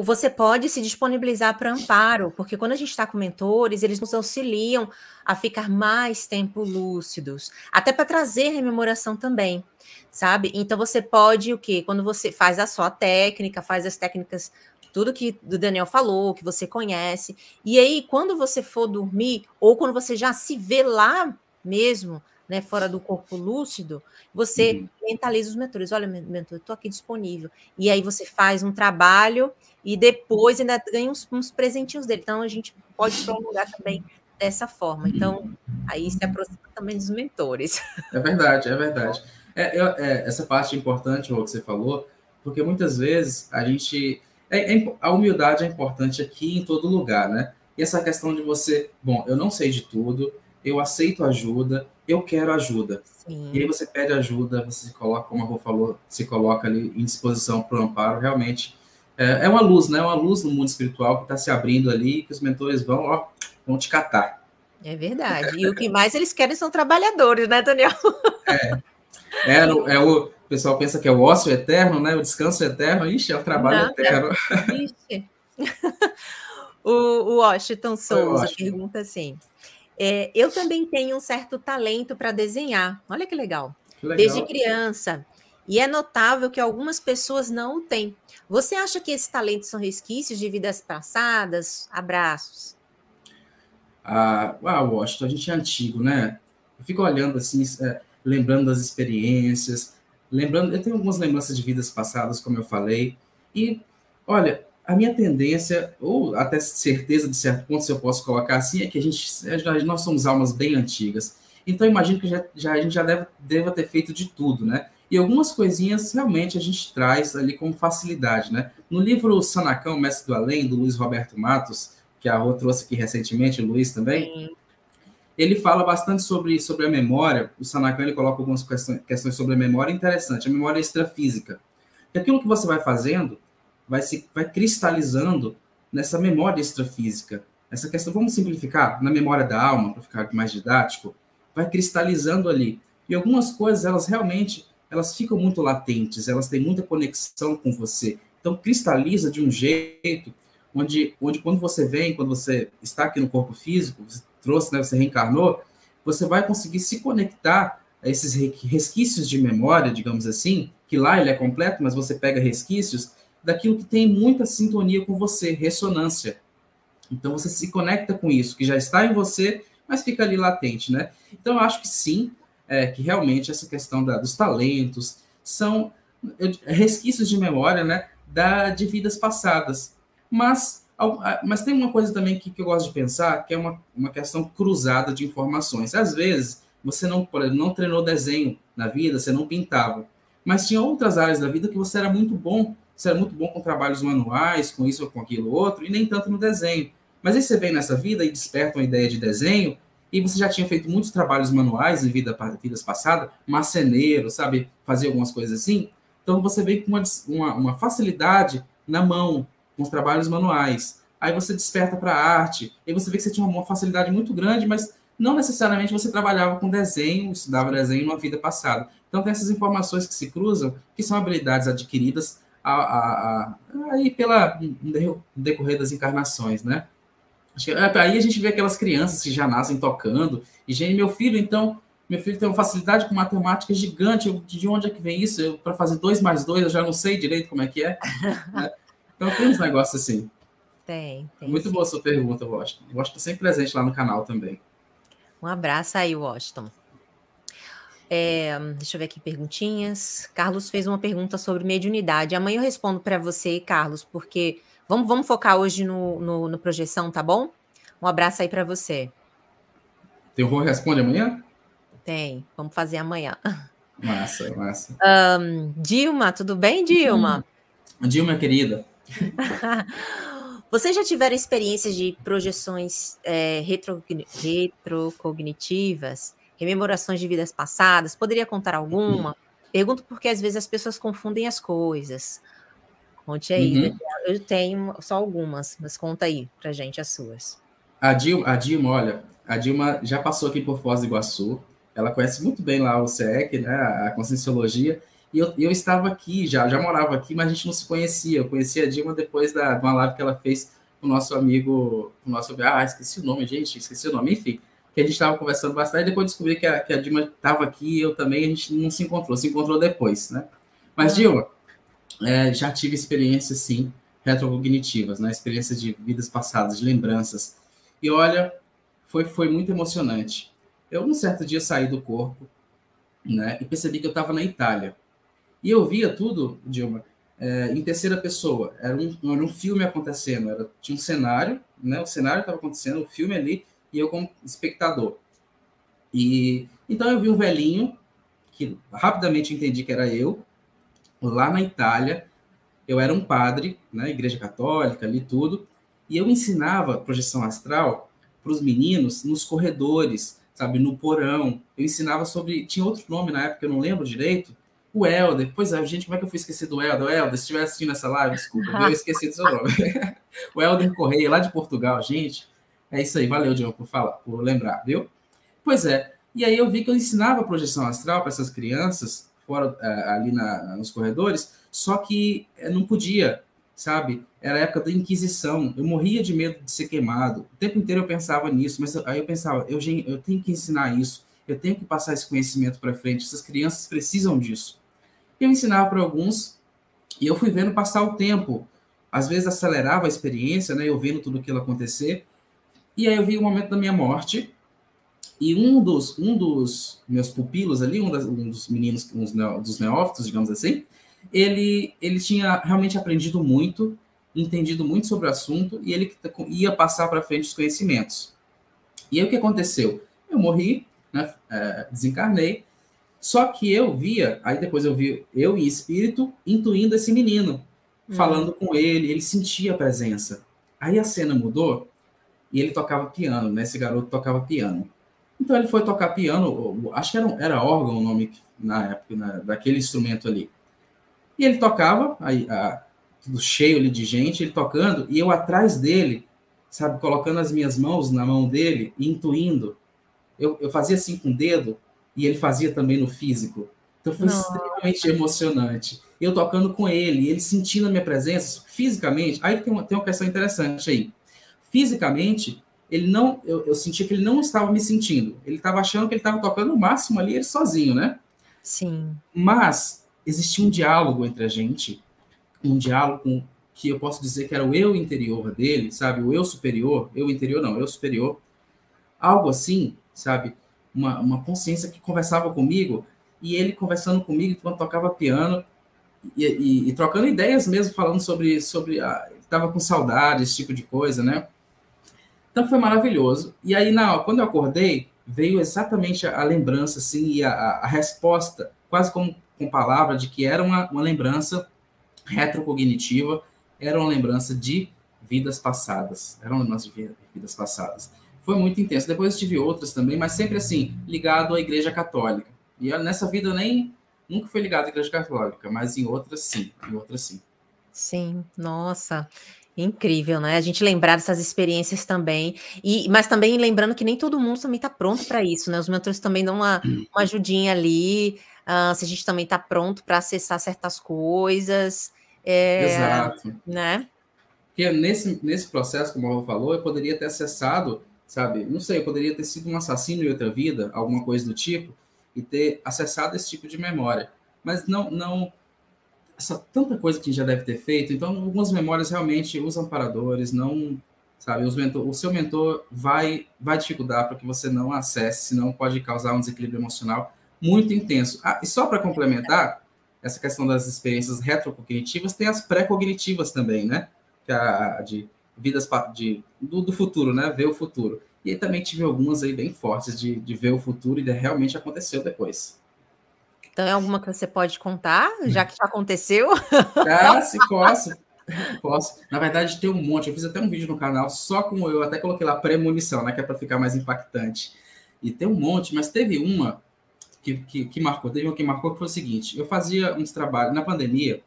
você pode se disponibilizar para amparo, porque quando a gente está com mentores, eles nos auxiliam a ficar mais tempo lúcidos, até para trazer rememoração também, sabe? Então você pode o quê? Quando você faz a sua técnica, faz as técnicas, tudo que o Daniel falou, que você conhece, e aí quando você for dormir, ou quando você já se vê lá mesmo, né, fora do corpo lúcido, você Uhum. mentaliza os mentores: olha, mentor, estou aqui disponível. E aí você faz um trabalho e depois ainda ganha uns presentinhos dele. Então a gente pode prolongar também dessa forma. Então, aí se aproxima também dos mentores. É verdade, é verdade. Essa parte é importante, o que você falou, porque muitas vezes a gente. A humildade é importante aqui em todo lugar, né? E essa questão de você, bom, eu não sei de tudo, eu aceito ajuda, eu quero ajuda. E aí Sim, você pede ajuda, você se coloca, como a Rô falou, se coloca ali em disposição para o amparo, realmente. É uma luz, né? É uma luz no mundo espiritual que está se abrindo ali, que os mentores vão te catar. é verdade. E o que mais eles querem são trabalhadores, né, Daniel? O pessoal pensa que é o ócio eterno, né? O descanso eterno. Ixi, é o trabalho Nada. eterno. Vixe. O Washington Foi Souza ótimo. pergunta assim: eu também tenho um certo talento para desenhar. Olha que legal. Que Desde legal. criança. E é notável que algumas pessoas não o têm. Você acha que esses talentos são resquícios de vidas passadas? Abraços. Washington, a gente é antigo, né? Eu fico olhando assim, lembrando das experiências, eu tenho algumas lembranças de vidas passadas, como eu falei, e olha, a minha tendência, ou até certeza de certo ponto, se eu posso colocar assim, é que nós somos almas bem antigas. Então, eu imagino que a gente já deva ter feito de tudo, né? E algumas coisinhas realmente a gente traz ali com facilidade, né? No livro Sanacão, Mestre do Além, do Luiz Roberto Matos, que a Rô trouxe aqui recentemente, o Luiz também, Sim. ele fala bastante sobre a memória. O Sanacan ele coloca algumas questões sobre a memória interessante, a memória extrafísica. que aquilo que você vai fazendo vai cristalizando nessa memória extrafísica. Essa questão, vamos simplificar, na memória da alma, para ficar mais didático, vai cristalizando ali. E algumas coisas, elas realmente, elas ficam muito latentes, elas têm muita conexão com você. Então, cristaliza de um jeito onde quando você vem, quando você está aqui no corpo físico, você trouxe, né, você reencarnou, você vai conseguir se conectar a esses resquícios de memória, digamos assim, que lá ele é completo, mas você pega resquícios daquilo que tem muita sintonia com você, ressonância. Então, você se conecta com isso, que já está em você, mas fica ali latente, né? Então, eu acho que sim, que realmente essa questão dos talentos são resquícios de memória, né, de vidas passadas. Mas tem uma coisa também que eu gosto de pensar, que é uma questão cruzada de informações. Às vezes, você não treinou desenho na vida, você não pintava, mas tinha outras áreas da vida que você era muito bom com trabalhos manuais, com isso ou com aquilo outro, e nem tanto no desenho. Mas aí você vem nessa vida e desperta uma ideia de desenho, e você já tinha feito muitos trabalhos manuais em vidas passadas, marceneiro, sabe, fazer algumas coisas assim. Então você vem com uma facilidade na mão, com os trabalhos manuais. Aí você desperta para a arte, e você vê que você tinha uma facilidade muito grande, mas não necessariamente você trabalhava com desenho, estudava desenho numa vida passada. Então tem essas informações que se cruzam, que são habilidades adquiridas aí no decorrer das encarnações, né? Aí a gente vê aquelas crianças que já nascem tocando, e gente, meu filho tem uma facilidade com matemática gigante, de onde é que vem isso? Para fazer 2 mais 2, eu já não sei direito como é que é. Né? Então tem uns negócios assim. Tem Muito sim. boa a sua pergunta, Washington. O Washington está sempre presente lá no canal também. Um abraço aí, Washington. Deixa eu ver aqui perguntinhas. Carlos fez uma pergunta sobre mediunidade. Amanhã eu respondo para você, Carlos, porque vamos focar hoje no projeção, tá bom? Um abraço aí para você. Tem o Responde amanhã? Tem, vamos fazer amanhã. Massa. Dilma, tudo bem, Dilma? Dilma, querida. Vocês já tiveram experiências de projeções retrocognitivas, rememorações de vidas passadas? Poderia contar alguma? Pergunto porque às vezes as pessoas confundem as coisas. Conte aí. Eu tenho só algumas, mas conta aí pra gente as suas. A Dilma, olha, a Dilma já passou aqui por Foz do Iguaçu. Ela conhece muito bem lá o CEC, né, a Conscienciologia. E eu estava aqui, já morava aqui, mas a gente não se conhecia. Eu conheci a Dilma depois de uma live que ela fez com o nosso amigo, esqueci o nome, gente, enfim, que a gente estava conversando bastante, e depois descobri que a Dilma estava aqui, eu também, a gente não se encontrou depois, né? Mas, Dilma, já tive experiências, sim, retrocognitivas, né? Experiências de vidas passadas, de lembranças. E olha, foi muito emocionante. Eu, um certo dia, saí do corpo, né, e percebi que eu estava na Itália. E eu via tudo, Dilma, em terceira pessoa. Era um filme acontecendo. Tinha um cenário, né? O cenário estava acontecendo, o filme ali, e eu como espectador. E então eu vi um velhinho, que rapidamente entendi que era eu, lá na Itália. Eu era um padre, né? Igreja católica, ali tudo. E eu ensinava projeção astral para os meninos nos corredores, sabe? No porão. Eu ensinava sobre... Tinha outro nome na época, eu não lembro direito. O Helder. Pois é, gente, como é que eu fui esquecer do Helder? O Helder, se estiver assistindo essa live, desculpa, eu esqueci do seu nome. O Helder Correia, lá de Portugal, gente. É isso aí, valeu, Diogo, por lembrar, viu? Pois é. E aí eu vi que eu ensinava projeção astral para essas crianças, fora ali nos corredores, só que não podia, sabe? Era a época da Inquisição. Eu morria de medo de ser queimado. O tempo inteiro eu pensava nisso, mas aí eu pensava, eu tenho que ensinar isso, eu tenho que passar esse conhecimento para frente, essas crianças precisam disso. Eu ensinava para alguns e eu fui vendo passar o tempo. Às vezes acelerava a experiência, né? Eu vendo tudo aquilo acontecer. E aí eu vi o momento da minha morte e um dos meus pupilos ali, um dos meninos, dos neófitos, digamos assim, ele tinha realmente aprendido muito, entendido muito sobre o assunto e ele ia passar para frente os conhecimentos. E aí o que aconteceu? Eu morri, né? Desencarnei. Só que aí depois eu vi eu em espírito intuindo esse menino, falando com ele sentia a presença. Aí a cena mudou e ele tocava piano, né? Esse garoto tocava piano. Então ele foi tocar piano, acho que era órgão o nome na época, daquele instrumento ali. E ele tocava, aí, tudo cheio ali de gente, ele tocando, e eu atrás dele, sabe, colocando as minhas mãos na mão dele e intuindo. Eu fazia assim com o dedo, e ele fazia também no físico. Então foi extremamente Nossa. emocionante. Eu tocando com ele, ele sentindo a minha presença fisicamente. Aí tem uma questão interessante aí. Fisicamente, ele não, eu sentia que ele não estava me sentindo. Ele estava achando que ele estava tocando o máximo ali, ele sozinho, né? Sim. Mas existia um diálogo entre a gente, um diálogo que eu posso dizer que era o eu interior dele, sabe? O eu superior, eu interior não, eu superior, algo assim, sabe? Uma consciência que conversava comigo e ele conversando comigo enquanto tocava piano e trocando ideias mesmo, falando sobre estava com saudade, esse tipo de coisa, né? Então foi maravilhoso. E aí, quando eu acordei, veio exatamente a lembrança, assim, e a resposta, quase como com palavra, de que era uma lembrança retrocognitiva, era uma lembrança de vidas passadas. Era uma lembrança de vidas passadas. Foi muito intenso. Depois eu tive outras também, mas sempre assim, ligado à Igreja Católica. E nessa vida eu nem nunca fui ligado à Igreja Católica, mas em outras sim, em outras sim. Sim, nossa, incrível, né, a gente lembrar dessas experiências também, mas também lembrando que nem todo mundo também está pronto para isso, né, os mentores também dão uma ajudinha ali, se a gente também está pronto para acessar certas coisas, Exato. né. Porque nesse processo, como a Rô falou, eu poderia ter acessado, sabe, não sei, eu poderia ter sido um assassino em outra vida, alguma coisa do tipo, e ter acessado esse tipo de memória. Mas não, essa tanta coisa que a gente já deve ter feito, então algumas memórias realmente os amparadores não, sabe, o seu mentor vai dificultar para que você não acesse, senão pode causar um desequilíbrio emocional muito intenso. E só para complementar essa questão das experiências retrocognitivas, tem as pré-cognitivas também, né? Que é de vidas do futuro, né? Ver o futuro. E aí também tive algumas aí bem fortes de ver o futuro e de realmente aconteceu depois. Então é alguma que você pode contar, já que já aconteceu? Ah, se posso. Posso. Na verdade, tem um monte. Eu fiz até um vídeo no canal só com eu até coloquei lá premonição, né? Que é para ficar mais impactante. E tem um monte, mas teve uma que marcou. Teve uma que marcou que foi o seguinte: eu fazia uns trabalhos, na pandemia,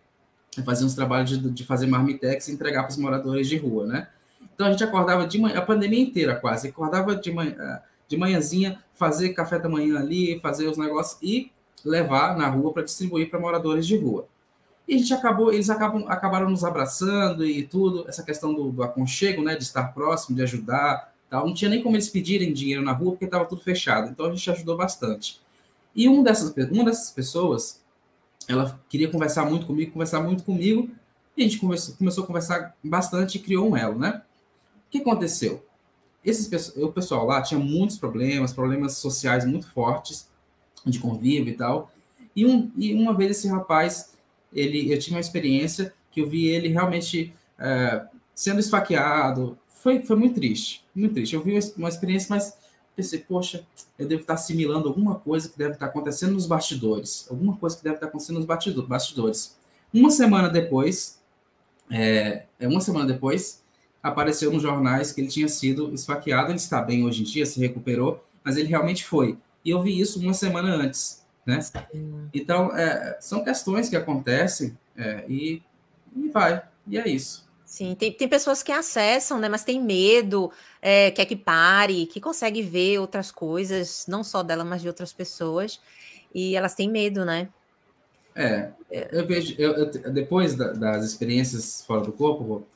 eu fazia uns trabalhos de fazer marmitex e entregar para os moradores de rua, né? Então a gente acordava de manhã, a pandemia inteira quase, acordava de manhãzinha, fazer café da manhã ali, fazer os negócios e levar na rua para distribuir para moradores de rua. E a gente acabaram nos abraçando e tudo, essa questão do aconchego, né, de estar próximo, de ajudar, tal. Não tinha nem como eles pedirem dinheiro na rua porque estava tudo fechado. Então a gente ajudou bastante. E uma dessas pessoas, ela queria conversar muito comigo, e a gente começou a conversar bastante e criou um elo, né? O que aconteceu? O pessoal lá tinha muitos problemas sociais muito fortes, de convívio e tal. E uma vez esse rapaz, eu tinha uma experiência que eu vi ele realmente sendo esfaqueado. Foi muito triste, muito triste. Eu vi uma experiência, mas pensei, poxa, eu devo estar assimilando alguma coisa que deve estar acontecendo nos bastidores. Alguma coisa que deve estar acontecendo nos bastidores. Uma semana depois, apareceu nos jornais que ele tinha sido esfaqueado. Ele está bem hoje em dia, se recuperou, mas ele realmente foi. E eu vi isso uma semana antes, né? Sim. Então, são questões que acontecem e vai. E é isso. Sim, tem pessoas que acessam, né, mas tem medo, quer que pare, que consegue ver outras coisas, não só dela, mas de outras pessoas, e elas têm medo, né. É, É. eu vejo, depois das experiências fora do corpo,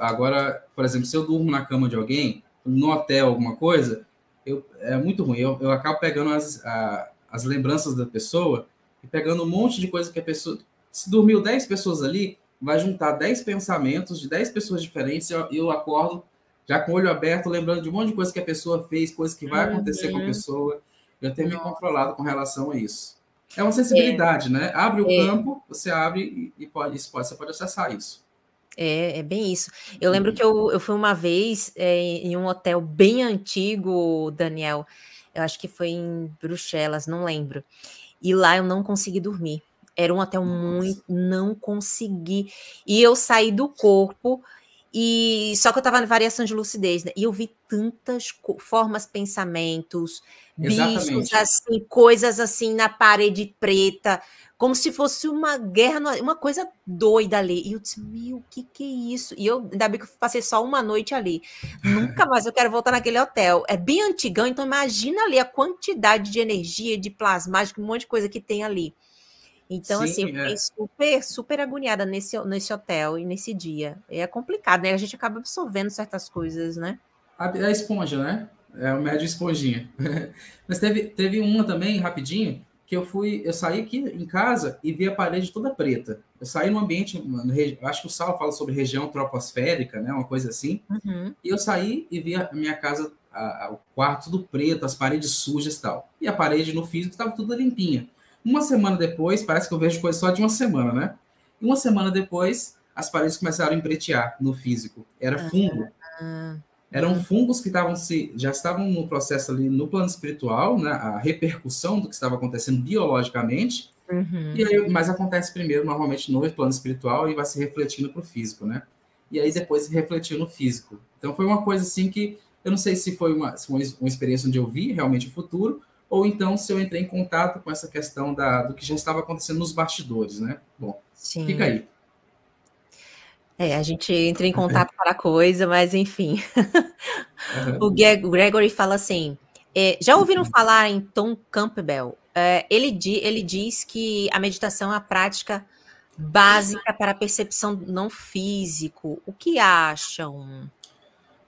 agora, por exemplo, se eu durmo na cama de alguém, no hotel, alguma coisa, é muito ruim. Eu acabo pegando as lembranças da pessoa e pegando um monte de coisa que a pessoa. Se dormiu 10 pessoas ali, vai juntar 10 pensamentos de 10 pessoas diferentes e eu acordo já com o olho aberto, lembrando de um monte de coisa que a pessoa fez, coisas que vai acontecer com a Uhum. pessoa. Eu tenho me Nossa. controlado com relação a isso. É uma É, sensibilidade, né? Abre o é. campo, você abre e você pode acessar isso. É bem isso. Eu lembro que eu fui uma vez, em um hotel bem antigo, Daniel, eu acho que foi em Bruxelas, não lembro. E lá eu não consegui dormir. Era um hotel muito Nossa. não consegui. E eu saí do corpo E só que eu estava em variação de lucidez, né? E eu vi tantas formas, pensamentos, bichos Exatamente. assim, coisas assim na parede preta, como se fosse uma guerra, uma coisa doida ali. E eu disse, meu, o que é isso? E eu, ainda bem que eu passei só uma noite ali. Nunca mais eu quero voltar naquele hotel. É bem antigão, então imagina ali a quantidade de energia, de plasmático, um monte de coisa que tem ali. Então, assim, eu Sim, fiquei super agoniada nesse hotel e nesse dia. É complicado, né? A gente acaba absorvendo certas coisas, né? a esponja, né? É o médio esponjinha. Mas teve uma também, rapidinho, que eu saí aqui em casa e vi a parede toda preta. Eu saí no ambiente, acho que o Sal fala sobre região troposférica, né? Uma coisa assim. Uhum. E eu saí e vi a minha casa, o quarto tudo preto, as paredes sujas e tal. E a parede no físico estava tudo limpinha. Uma semana depois, parece que eu vejo coisa só de uma semana, né? E uma semana depois, as paredes começaram a empretear no físico. Era fungo. Ah, Eram fungos que já estavam no processo ali no plano espiritual, né? A repercussão do que estava acontecendo biologicamente. E uhum. aí, mas acontece primeiro, normalmente, no plano espiritual e vai se refletindo para o físico, né? E aí depois se refletiu no físico. Então foi uma coisa assim que eu não sei se foi uma experiência onde eu vi realmente o futuro, ou então se eu entrei em contato com essa questão do que já estava acontecendo nos bastidores, né? Bom, fica Sim. aí. É, a gente entra em contato para a coisa, mas enfim. O Uhum. Gregory fala assim: já ouviram falar em Tom Campbell? Ele diz que a meditação é a prática básica para a percepção do não físico. O que acham?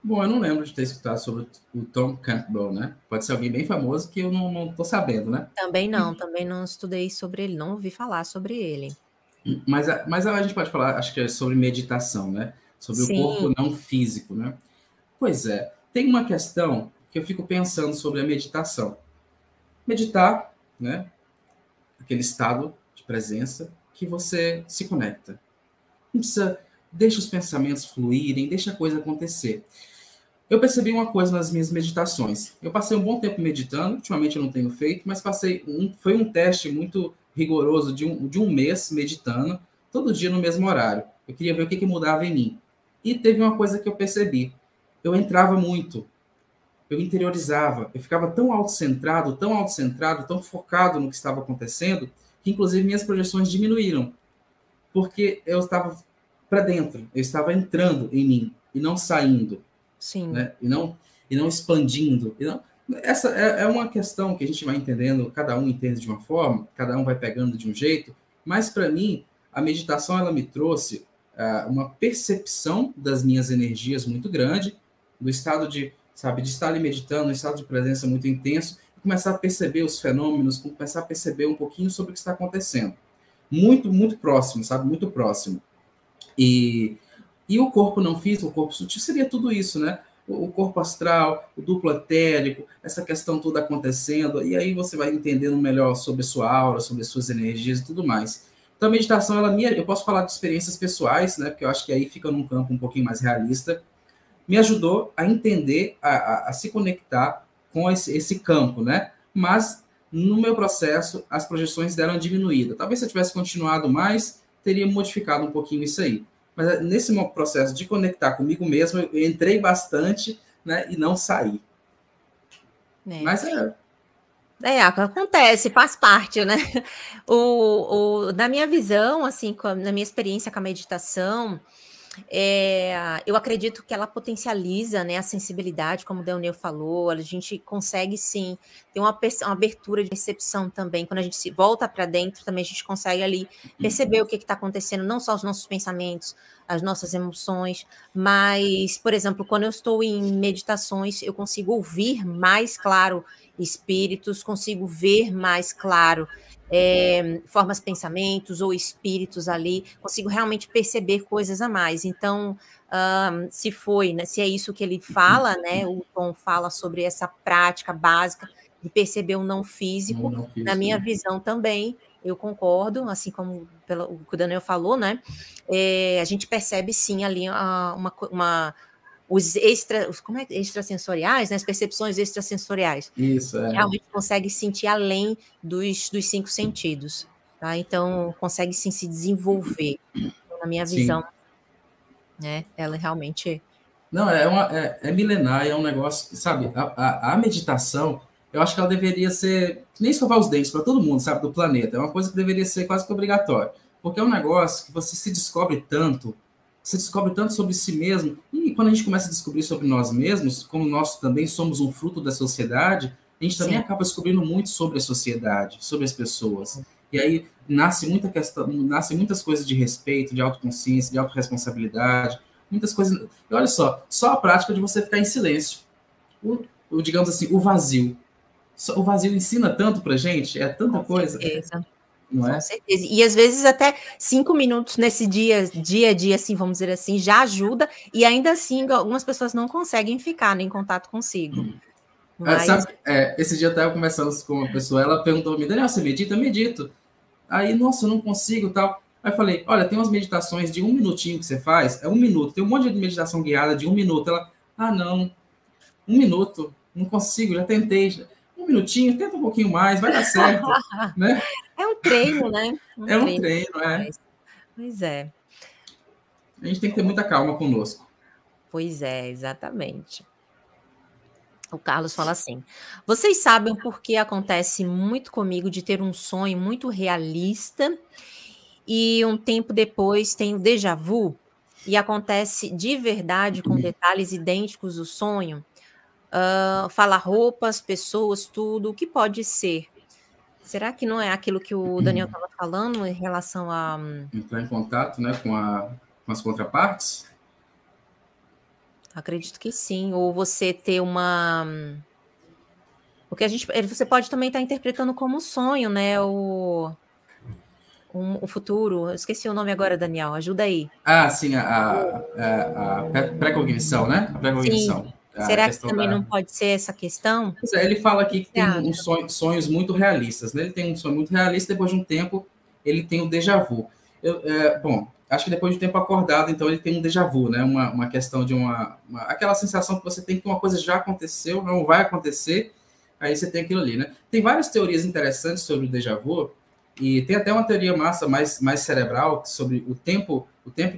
Bom, eu não lembro de ter escutado sobre o Tom Campbell, né? Pode ser alguém bem famoso que eu não tô sabendo, né? Também não estudei sobre ele, não ouvi falar sobre ele. Mas a gente pode falar, acho que é sobre meditação, né? Sobre o Sim. corpo não físico, né? Pois é, tem uma questão que eu fico pensando sobre a meditação. Meditar, né? Aquele estado de presença que você se conecta. Não precisa, deixa os pensamentos fluírem, deixa a coisa acontecer. Eu percebi uma coisa nas minhas meditações. Eu passei um bom tempo meditando, ultimamente eu não tenho feito, mas foi um teste muito rigoroso de um mês meditando, todo dia no mesmo horário. Eu queria ver o que mudava em mim. E teve uma coisa que eu percebi. Eu entrava muito, eu interiorizava, eu ficava tão autocentrado, tão focado no que estava acontecendo, que inclusive minhas projeções diminuíram, porque eu estava para dentro, eu estava entrando em mim e não saindo, Sim. né? E não expandindo. Essa é uma questão que a gente vai entendendo, cada um entende de uma forma, cada um vai pegando de um jeito, mas para mim, a meditação ela me trouxe uma percepção das minhas energias muito grande, do estado de, sabe, de estar ali meditando, um estado de presença muito intenso, e começar a perceber os fenômenos, começar a perceber um pouquinho sobre o que está acontecendo. Muito próximo, sabe? Muito próximo. E e o corpo não físico, o corpo sutil, seria tudo isso, né? O corpo astral, o duplo etérico, essa questão toda acontecendo, e aí você vai entendendo melhor sobre a sua aura, sobre as suas energias e tudo mais. Então, a meditação, eu posso falar de experiências pessoais, né? Porque eu acho que aí fica num campo um pouquinho mais realista. Me ajudou a entender, a se conectar com esse campo, né? Mas, no meu processo, as projeções deram uma diminuída. Talvez se eu tivesse continuado mais, teria modificado um pouquinho isso aí. Mas nesse meu processo de conectar comigo mesmo, eu entrei bastante, né, e não saí. É. Mas é. Acontece, faz parte, né? Na minha visão, assim, na minha experiência com a meditação, eu acredito que ela potencializa, né, a sensibilidade, como o Deuneu falou, a gente consegue sim ter uma abertura de percepção também, quando a gente se volta para dentro, também a gente consegue ali perceber o que está acontecendo, não só os nossos pensamentos, as nossas emoções, mas, por exemplo, quando eu estou em meditações, eu consigo ouvir mais claro espíritos, consigo ver mais claro formas, pensamentos ou espíritos ali, consigo realmente perceber coisas a mais. Então, se foi, né, se é isso que ele fala, né, o Tom fala sobre essa prática básica de perceber o não Não, físico, não na físico, minha né? visão também, eu concordo, assim como o que o Daniel falou, né, a gente percebe sim ali como extrasensoriais, né, as percepções extrasensoriais. Isso, é. Realmente consegue sentir além dos 5 sentidos, tá, então consegue sim se desenvolver, na minha visão, Sim. né? Ela realmente... Não, é milenar, é um negócio, sabe? A meditação, eu acho que ela deveria ser, que nem escovar os dentes para todo mundo, sabe? Do planeta. É uma coisa que deveria ser quase que obrigatória. Porque é um negócio que você se descobre tanto sobre si mesmo, e quando a gente começa a descobrir sobre nós mesmos, como nós também somos um fruto da sociedade, a gente também Sim. acaba descobrindo muito sobre a sociedade, sobre as pessoas. E aí nasce muita questão, nasce muitas coisas de respeito, de autoconsciência, de autorresponsabilidade, muitas coisas. E olha só a prática de você ficar em silêncio. Digamos assim, o vazio. O vazio ensina tanto pra gente, é tanta Com coisa, certeza. não Com é? certeza. E às vezes até 5 minutos nesse dia a dia, assim, vamos dizer assim, já ajuda, e ainda assim algumas pessoas não conseguem ficar em contato consigo. Mas... Sabe, esse dia eu estava conversando com uma pessoa, ela perguntou para mim, Daniel, você medita? Eu medito. Aí, nossa, eu não consigo tal. Aí eu falei, olha, tem umas meditações de 1 minutinho que você faz, é 1 minuto, tem um monte de meditação guiada de 1 minuto. Ela, não, 1 minuto, não consigo, já tentei. 1 minutinho, tenta um pouquinho mais, vai dar certo, né? É um treino, né? É um treino, Pois é. A gente tem que ter muita calma conosco. Pois é, exatamente. O Carlos fala assim: vocês sabem por que acontece muito comigo de ter um sonho muito realista e um tempo depois tenho déjà vu e acontece de verdade com detalhes idênticos do sonho? Fala roupas, pessoas, tudo, o que pode ser? Será que não é aquilo que o Daniel estava falando em relação a... Entrar em contato, né, com as contrapartes? Acredito que sim. Ou você ter uma... Porque você pode também estar interpretando como sonho, né? O futuro. Eu esqueci o nome agora, Daniel. Ajuda aí. Sim, a pré-cognição, né? A Sim. pré-cognição. A Será que questão também da... não pode ser essa questão? Pois é, ele fala O que aqui que você tem acha? sonhos muito realistas, né? Ele tem um sonho muito realista, depois de um tempo ele tem o déjà vu. Bom, acho que depois de um tempo acordado, então ele tem um déjà vu, né? Uma questão de aquela sensação que você tem que uma coisa já aconteceu, não vai acontecer, aí você tem aquilo ali, né? Tem várias teorias interessantes sobre o déjà vu, e tem até uma teoria massa mais cerebral sobre o tempo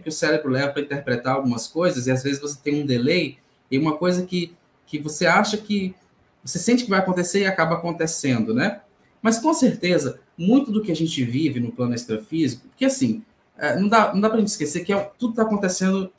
que o cérebro leva para interpretar algumas coisas, e às vezes você tem um delay, e uma coisa que você acha que você sente que vai acontecer e acaba acontecendo, né? Mas com certeza, muito do que a gente vive no plano extrafísico, porque assim, não dá para a gente esquecer que tudo está acontecendo,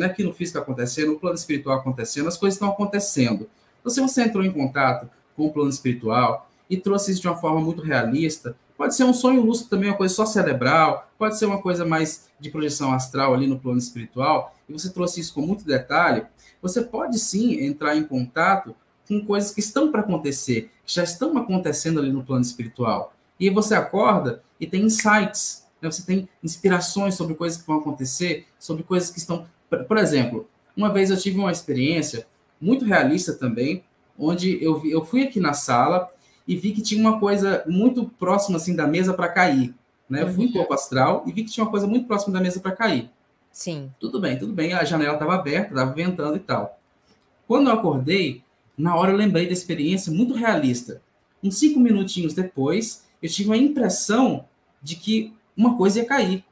aqui no físico acontecendo, no plano espiritual acontecendo, as coisas estão acontecendo. Então, se você entrou em contato com o plano espiritual e trouxe isso de uma forma muito realista, pode ser um sonho lúcido também, uma coisa só cerebral, pode ser uma coisa mais de projeção astral ali no plano espiritual, e você trouxe isso com muito detalhe, você pode sim entrar em contato com coisas que estão para acontecer, que já estão acontecendo ali no plano espiritual. E aí você acorda e tem insights, né? Você tem inspirações sobre coisas que vão acontecer, sobre coisas que estão... Por exemplo, uma vez eu tive uma experiência muito realista também, onde eu fui aqui na sala e vi que tinha uma coisa muito próxima assim da mesa para cair. Né? Eu fui em corpo astral e vi que tinha uma coisa muito próxima da mesa para cair. Sim. Tudo bem, a janela estava aberta, estava ventando e tal. Quando eu acordei, na hora eu lembrei da experiência muito realista. Uns 5 minutinhos depois, eu tive a impressão de que uma coisa ia cair.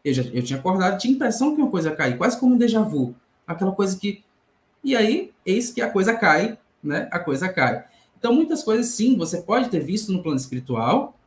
Eu tinha acordado, tinha a impressão que uma coisa ia cair, quase como um déjà vu. Aquela coisa que... E aí, eis que a coisa cai, né? A coisa cai. Então, muitas coisas, sim, você pode ter visto no plano espiritual,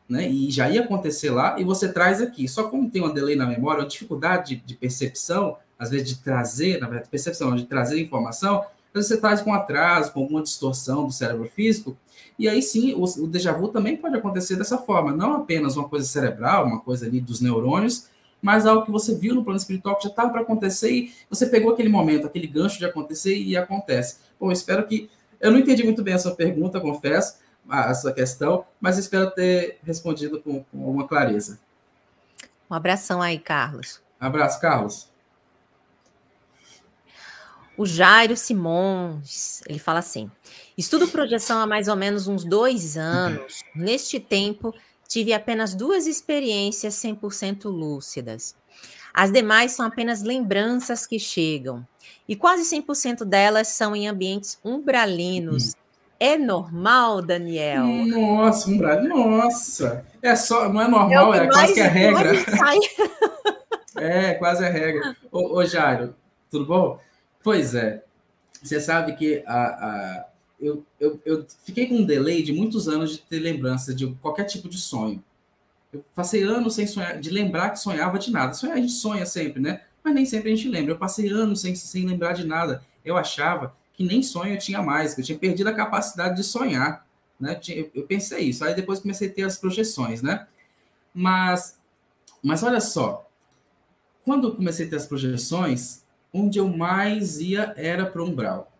né? E já ia acontecer lá, e você traz aqui. Só como tem uma delay na memória, uma dificuldade de percepção, às vezes de trazer, na verdade, percepção, de trazer informação, você traz com atraso, com alguma distorção do cérebro físico, e aí sim, o déjà vu também pode acontecer dessa forma, não apenas uma coisa cerebral, uma coisa ali dos neurônios, mas algo que você viu no plano espiritual que já estava para acontecer e você pegou aquele momento, aquele gancho de acontecer e acontece. Bom, eu espero que... Eu não entendi muito bem a sua pergunta, confesso, a sua questão, mas espero ter respondido com alguma clareza. Um abração aí, Carlos. Abraço, Carlos. O Jairo Simões, ele fala assim: estudo projeção há mais ou menos uns 2 anos. Neste tempo, tive apenas 2 experiências 100% lúcidas. As demais são apenas lembranças que chegam. E quase 100% delas são em ambientes umbralinos. É normal, Daniel? Nossa, nossa. Não é É o normal, que é quase mais, que a regra. sai. É, quase a regra. Ô Jairo, tudo bom? Pois é, você sabe que eu fiquei com um delay de muitos anos de ter lembrança de qualquer tipo de sonho. Eu passei anos sem sonhar, de lembrar que sonhava de nada. Sonhar a gente sonha sempre, né? Mas nem sempre a gente lembra. Eu passei anos sem lembrar de nada. Eu achava que nem sonho eu tinha mais, que eu tinha perdido a capacidade de sonhar, né? Eu pensei isso. Aí depois comecei a ter as projeções, né? Mas, mas olha só, quando eu comecei a ter as projeções, onde eu mais ia era para o umbral.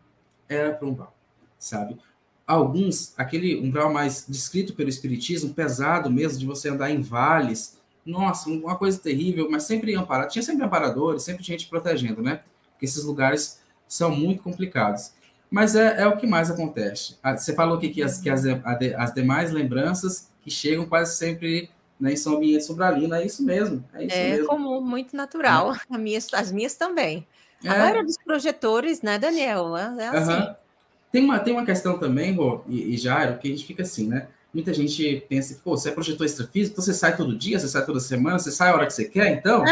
Era para o umbral, sabe? Alguns, aquele umbral mais descrito pelo espiritismo, pesado mesmo, de você andar em vales. Nossa, uma coisa terrível, mas sempre amparado. Tinha sempre amparadores, sempre gente protegendo, né? Porque esses lugares são muito complicados. Mas é o que mais acontece. Você falou as demais lembranças que chegam quase sempre, né, são ambientes umbralinos. É isso mesmo, é isso É mesmo. comum, muito Né? natural. As minhas também. A maioria É, dos projetores, né, Daniel? É assim. aham. Tem uma questão também, Rô, e Jairo, que a gente fica assim, né? Muita gente pensa, pô, você é projetor extrafísico, então você sai todo dia, você sai toda semana, você sai a hora que você quer, então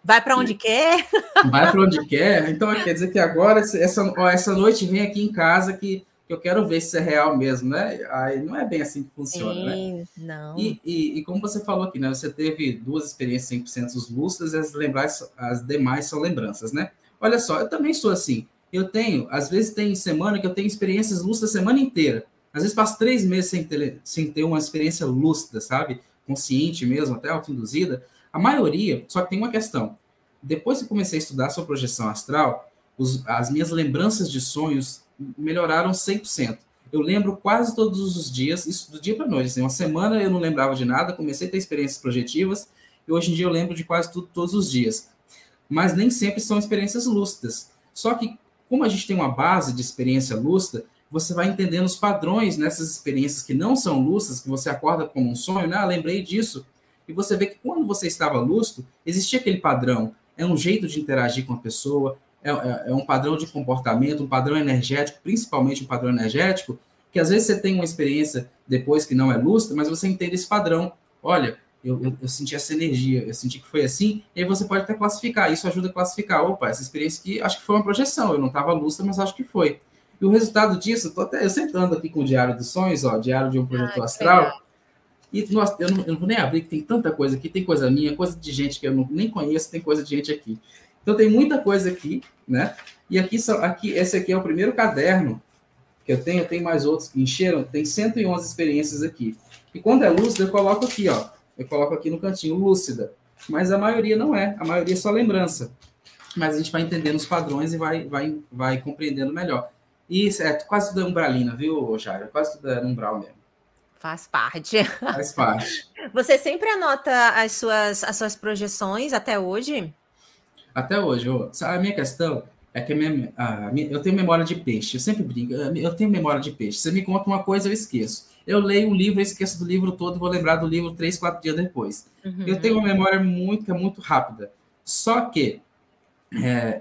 Vai para onde quer? vai para onde quer. Então quer dizer que agora, essa noite vem aqui em casa que eu quero ver se é real mesmo, né? Aí não é bem assim que funciona, né? Sim, não. E como você falou aqui, né? Você teve duas experiências 100% lúcidas e as demais são lembranças, né? Olha só, eu também sou assim. Eu tenho, às vezes tem semana que eu tenho experiências lúcidas a semana inteira. Às vezes passo 3 meses sem ter uma experiência lúcida, sabe? Consciente mesmo, até autoinduzida. A maioria, só que tem uma questão. Depois que comecei a estudar sobre projeção astral, as minhas lembranças de sonhos melhoraram 100%. Eu lembro quase todos os dias, isso do dia para noite. Assim, uma semana eu não lembrava de nada, comecei a ter experiências projetivas e hoje em dia eu lembro de quase tudo todos os dias. Mas nem sempre são experiências lúcidas. Só que, como a gente tem uma base de experiência lúcida, você vai entendendo os padrões nessas experiências que não são lúcidas, que você acorda como um sonho, né? Ah, lembrei disso. E você vê que quando você estava lúcido, existia aquele padrão. É um jeito de interagir com a pessoa, é um padrão de comportamento, um padrão energético, principalmente um padrão energético, que às vezes você tem uma experiência depois que não é lúcida, mas você entende esse padrão. Olha, eu senti essa energia, eu senti que foi assim, e aí você pode até classificar, isso ajuda a classificar, opa, essa experiência aqui, acho que foi uma projeção, eu não estava lúcida, mas acho que foi. E o resultado disso, eu sempre ando aqui com o Diário dos Sonhos, ó, Diário de um Ah, Projetor que legal. Astral, e nossa, eu não vou nem abrir, que tem tanta coisa aqui, tem coisa minha, coisa de gente que eu nem conheço, tem coisa de gente aqui. Então tem muita coisa aqui, né? E esse aqui é o primeiro caderno que eu tenho mais outros que encheram, tem 111 experiências aqui. E quando é lúcida, eu coloco aqui, ó. Eu coloco aqui no cantinho, lúcida. Mas a maioria não é, a maioria é só lembrança. Mas a gente vai entendendo os padrões e vai compreendendo melhor. E quase tudo é umbralina, viu, Jair? Quase tudo é umbral mesmo. Faz parte. Faz parte. Você sempre anota as suas projeções até hoje? Até hoje, a minha questão é que eu tenho memória de peixe. Eu sempre brinco, eu tenho memória de peixe. Você me conta uma coisa, eu esqueço. Eu leio um livro, eu esqueço do livro todo, vou lembrar do livro 3, 4 dias depois. Eu tenho Uhum. uma memória muito rápida. Só que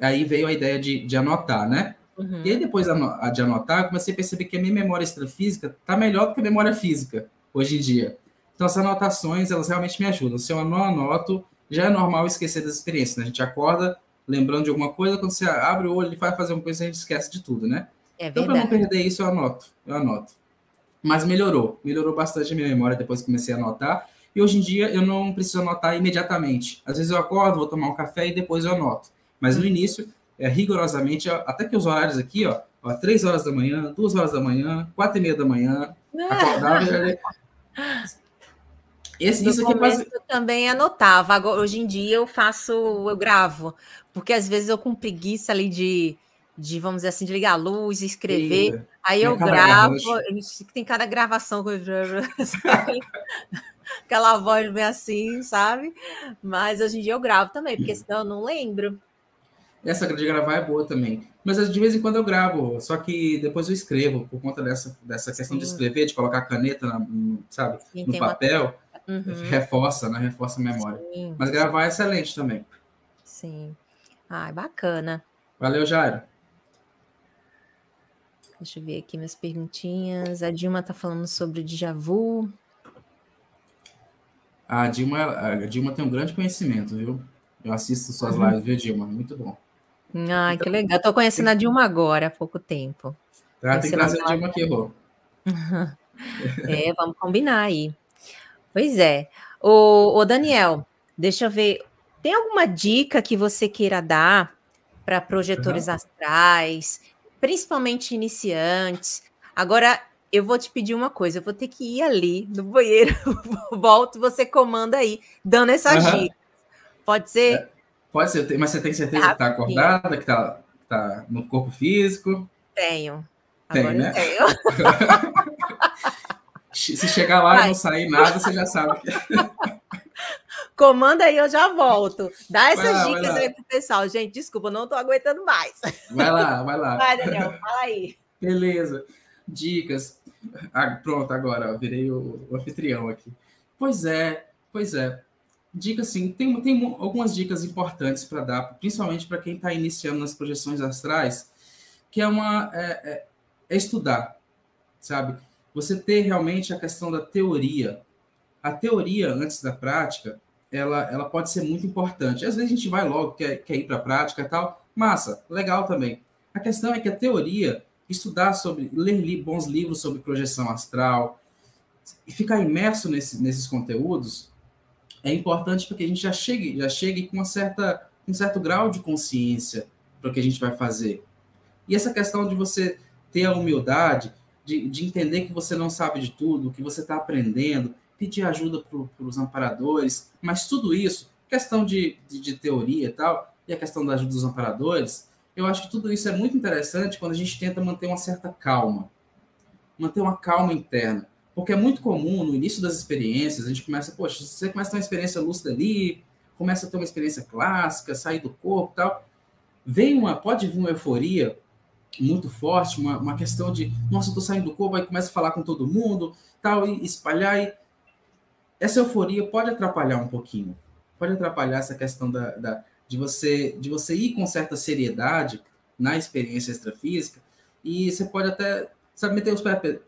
aí veio a ideia de anotar, né? E aí, Uhum. depois de anotar, eu comecei a perceber que a minha memória extrafísica está melhor do que a memória física, hoje em dia. Então, as anotações, elas realmente me ajudam. Se eu não anoto, já é normal esquecer das experiências, né? A gente acorda lembrando de alguma coisa, quando você abre o olho e vai fazer uma coisa, a gente esquece de tudo, né? É Então, para não verdade. perder isso, eu anoto. Mas melhorou bastante a minha memória depois que comecei a anotar. E hoje em dia eu não preciso anotar imediatamente. Às vezes eu acordo, vou tomar um café e depois eu anoto. Mas no Uhum. início, rigorosamente, até que os horários aqui, ó 3 horas da manhã, 2 horas da manhã, 4h30 da manhã, acordava. No Isso aqui é começo quase. eu também anotava, agora hoje em dia eu gravo, porque às vezes eu com preguiça ali vamos dizer assim, de ligar a luz, escrever, Eita, aí tinha eu cada gravo, garrancho. tem cada gravação sabe, aquela voz bem assim, sabe, mas hoje em dia eu gravo também, porque senão eu não lembro. Essa de gravar é boa também. Mas de vez em quando eu gravo, só que depois eu escrevo, por conta dessa questão de Sim, escrever, de colocar a caneta, sabe, sim, no tem uma papel, uhum, reforça, né? Reforça a memória. sim, Mas gravar é excelente também. sim. Ai, bacana. Valeu, Jairo. Deixa eu ver aqui minhas perguntinhas. A Dilma tá falando sobre déjà vu. A Dilma tem um grande conhecimento, viu? Eu assisto suas lives, viu, Dilma? Muito bom. Ai, que legal. Estou conhecendo a Dilma agora, há pouco tempo. Tá, tem que trazer a Dilma aqui, Rô. Vamos combinar aí. Pois é. Ô, Daniel, deixa eu ver. Tem alguma dica que você queira dar para projetores astrais, principalmente iniciantes? Agora, eu vou te pedir uma coisa, eu vou ter que ir ali no banheiro, volto, você comanda aí, dando essas dicas. Pode ser? Pode ser, mas você tem certeza que está acordada, que tá no corpo físico? Tenho. Tem, né? Eu tenho. Se chegar lá e não sair nada, você já sabe que... Comanda aí, eu já volto. Dá essas dicas aí pro pessoal. Gente, desculpa, eu não tô aguentando mais. Vai lá. Vai, Daniel, fala aí. Beleza. Dicas. Pronto, agora, virei o anfitrião aqui. Pois é. Dicas, sim. Tem algumas dicas importantes para dar, principalmente para quem está iniciando nas projeções astrais, que é estudar, sabe? Você ter realmente a questão da teoria. A teoria, antes da prática, ela pode ser muito importante. Às vezes a gente vai logo, quer ir para a prática e tal. Massa, legal também. A questão é que a teoria, estudar ler bons livros sobre projeção astral e ficar imerso nesses conteúdos é importante para que a gente já chegue com um certo grau de consciência para o que a gente vai fazer. E essa questão de você ter a humildade de entender que você não sabe de tudo, que você está aprendendo, pedir ajuda para os amparadores, mas tudo isso, questão de teoria e tal, e a questão da ajuda dos amparadores, eu acho que tudo isso é muito interessante quando a gente tenta manter uma certa calma, manter uma calma interna, porque é muito comum no início das experiências, a gente começa, poxa, você começa a ter uma experiência lúcida ali, começa a ter uma experiência clássica, sair do corpo e tal, pode vir uma euforia muito forte, uma questão de, nossa, eu tô saindo do corpo, aí começa a falar com todo mundo, tal, e espalhar, e essa euforia pode atrapalhar um pouquinho, pode atrapalhar essa questão de você ir com certa seriedade na experiência extrafísica, e você pode até, sabe, meter os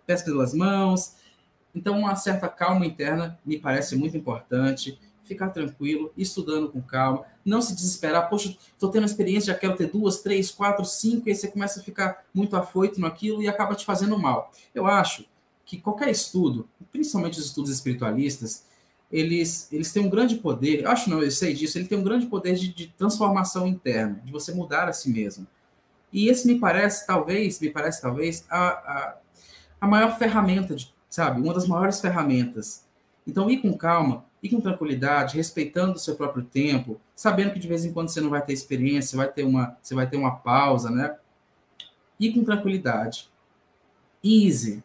pés pelas mãos. Então, uma certa calma interna me parece muito importante, ficar tranquilo, estudando com calma, não se desesperar, poxa, estou tendo uma experiência, já quero ter 2, 3, 4, 5, e aí você começa a ficar muito afoito naquilo e acaba te fazendo mal. Eu acho que qualquer estudo, principalmente os estudos espiritualistas, eles têm um grande poder, eu sei disso, ele tem um grande poder de transformação interna, de você mudar a si mesmo. E esse me parece talvez, a maior ferramenta, sabe? Uma das maiores ferramentas. Então, ir com calma, ir com tranquilidade, respeitando o seu próprio tempo, sabendo que de vez em quando você não vai ter experiência, você vai ter uma pausa, né? Ir com tranquilidade. Easy,